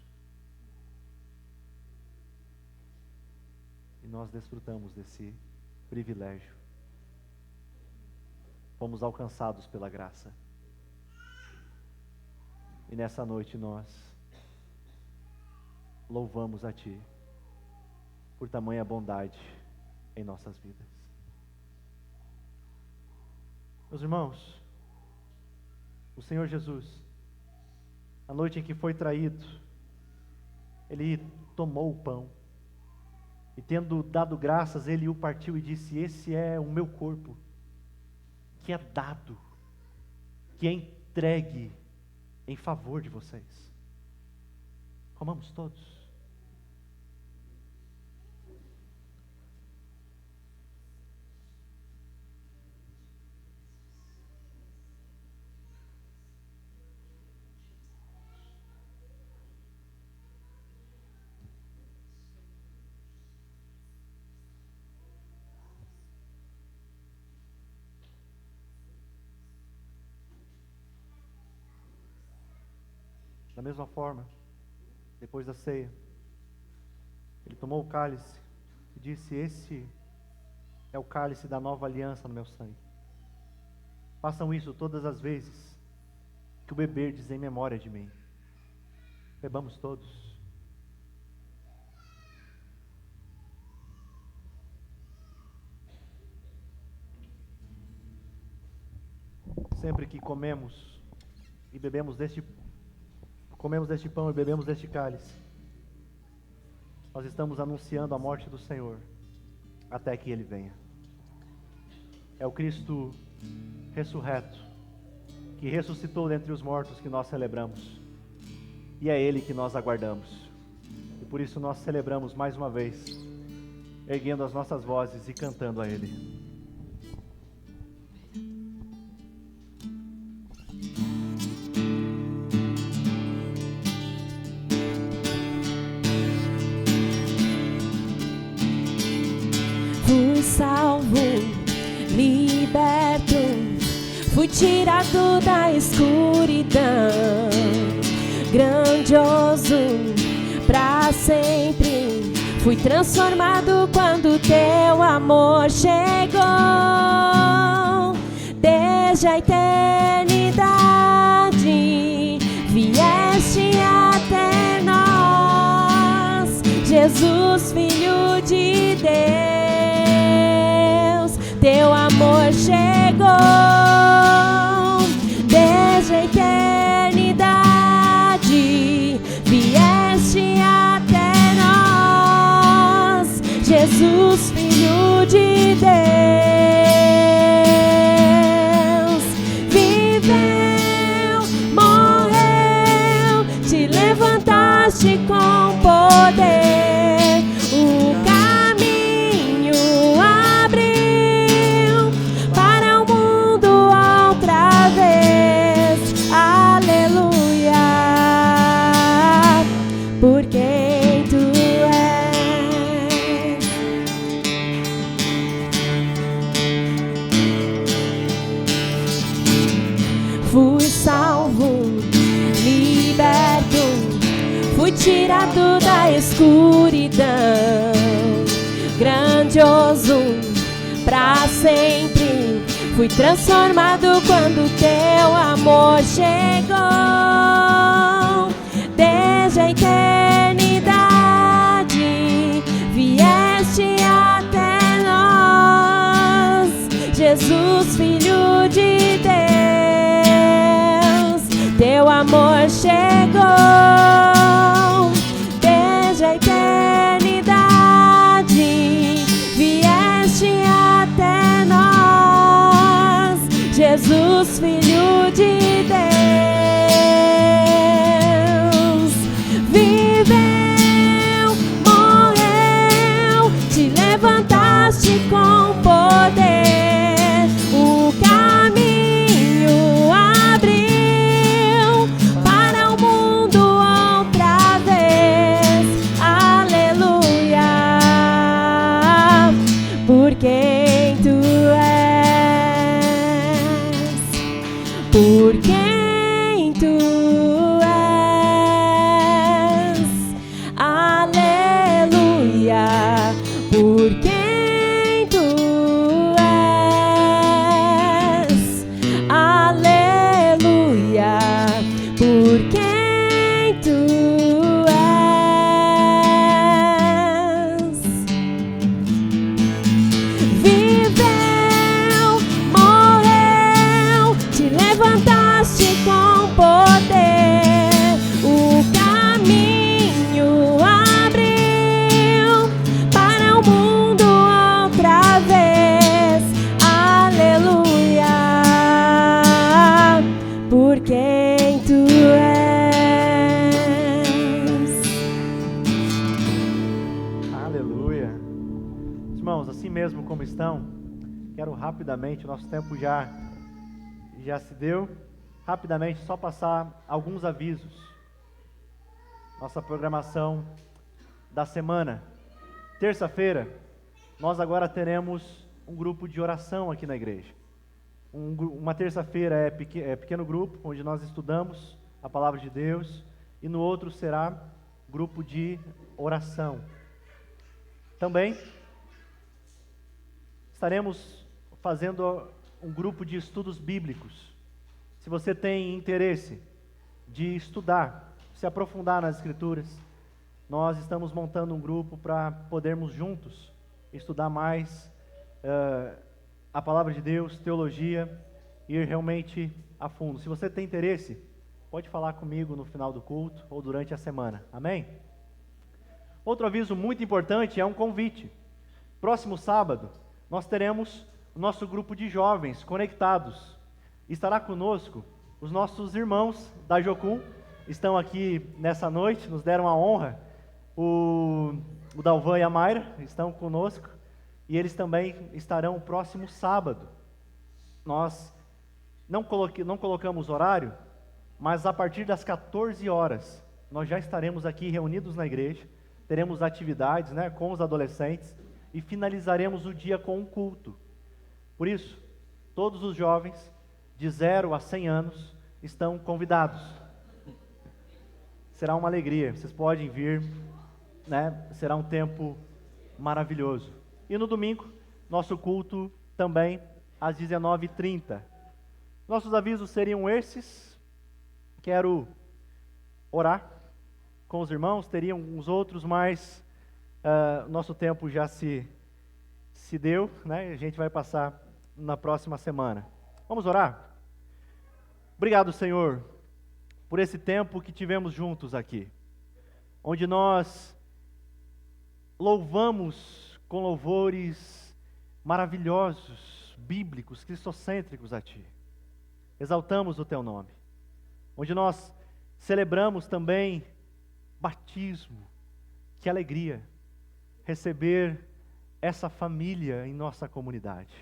E nós desfrutamos desse privilégio. Fomos alcançados pela graça. E nessa noite nós louvamos a Ti por tamanha bondade em nossas vidas. Meus irmãos, o Senhor Jesus, a noite em que foi traído, Ele tomou o pão, e tendo dado graças, Ele o partiu e disse: esse é o meu corpo, que é dado, que é entregue em favor de vocês. Comamos todos. Da mesma forma, depois da ceia, Ele tomou o cálice e disse: esse é o cálice da nova aliança no meu sangue. Façam isso todas as vezes que o beberdes em memória de mim. Bebamos todos. Sempre que comemos e bebemos deste pão e bebemos deste cálice, nós estamos anunciando a morte do Senhor até que Ele venha. É o Cristo ressurreto, que ressuscitou dentre os mortos, que nós celebramos, e é Ele que nós aguardamos. E por isso nós celebramos mais uma vez, erguendo as nossas vozes e cantando a Ele. Salvo, liberto, fui tirado da escuridão, grandioso pra sempre, fui transformado quando Teu amor chegou. desde a eternidade vieste até nós, Jesus, Filho de Deus, teu amor chegou. Desde a eternidade vieste até nós, Jesus, Filho de Deus, viveu, morreu, te levantaste com poder, o caminho abriu para o mundo outra vez, aleluia, por quem tu és. Fui salvo, liberto, fui tirado da escuridão, grandioso pra sempre, fui transformado quando teu amor chegou. Desde a eternidade vieste até nós, Jesus, Filho de Deus, teu amor chegou. Desde a eternidade vieste até nós, Jesus, Filho de Deus, viveu, morreu, te levantaste com poder, o caminho abriu para o mundo outra vez, aleluia, por quem tu és, por quem tu és, aleluia, por quem tu és, aleluia, por quem tu és. Viveu, morreu, te levantaste com poder, o caminho abriu para o mundo outra vez, aleluia, por quem tu és. Aleluia. Irmãos, assim mesmo como estão, quero rapidamente, o nosso tempo já se deu, rapidamente só passar alguns avisos. Nossa programação da semana. Terça-feira, nós agora teremos um grupo de oração aqui na igreja. Uma terça-feira é pequeno grupo, onde nós estudamos a palavra de Deus, e no outro será grupo de oração. Também estaremos fazendo um grupo de estudos bíblicos. Se você tem interesse de estudar, se aprofundar nas Escrituras, nós estamos montando um grupo para podermos juntos estudar mais a palavra de Deus, teologia, e ir realmente a fundo. Se você tem interesse, pode falar comigo no final do culto ou durante a semana. Amém? Outro aviso muito importante é um convite. Próximo sábado, nós teremos o nosso grupo de jovens conectados. Estará conosco os nossos irmãos da Jocum, estão aqui nessa noite, nos deram a honra. O Dalvan e a Mayra estão conosco, e eles também estarão o próximo sábado. Nós não colocamos horário, mas a partir das 14 horas, nós já estaremos aqui reunidos na igreja, teremos atividades, com os adolescentes, e finalizaremos o dia com um culto. Por isso, todos os jovens de 0 a 100 anos estão convidados. Será uma alegria, vocês podem vir, será um tempo maravilhoso. E no domingo, nosso culto também às 19h30. Nossos avisos seriam esses. Quero orar com os irmãos, teriam uns outros, mas nosso tempo já se deu, né? A gente vai passar na próxima semana. Vamos orar? Obrigado, Senhor, por esse tempo que tivemos juntos aqui, onde nós louvamos com louvores maravilhosos, bíblicos, cristocêntricos a Ti. Exaltamos o Teu nome, onde nós celebramos também batismo. Que alegria receber essa família em nossa comunidade.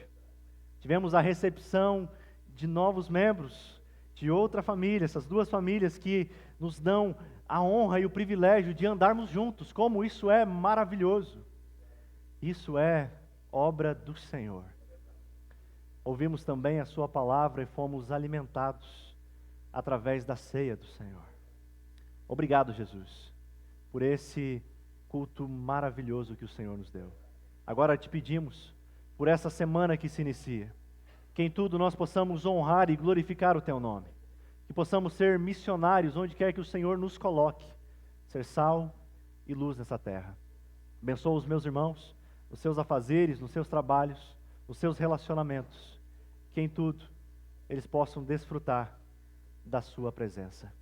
Tivemos a recepção de novos membros de outra família, essas duas famílias que nos dão a honra e o privilégio de andarmos juntos. Como isso é maravilhoso! Isso é obra do Senhor. Ouvimos também a Sua palavra e fomos alimentados através da ceia do Senhor. Obrigado, Jesus, por esse culto maravilhoso que o Senhor nos deu. Agora te pedimos, por essa semana que se inicia, que em tudo nós possamos honrar e glorificar o Teu nome, que possamos ser missionários onde quer que o Senhor nos coloque, ser sal e luz nessa terra. Abençoa os meus irmãos, nos seus afazeres, nos seus trabalhos, nos seus relacionamentos, que em tudo eles possam desfrutar da Sua presença.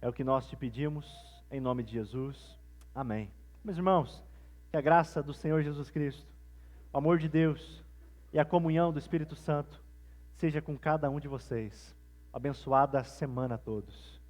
É o que nós te pedimos, em nome de Jesus. Amém. Meus irmãos, que a graça do Senhor Jesus Cristo, o amor de Deus e a comunhão do Espírito Santo seja com cada um de vocês. Abençoada semana a todos.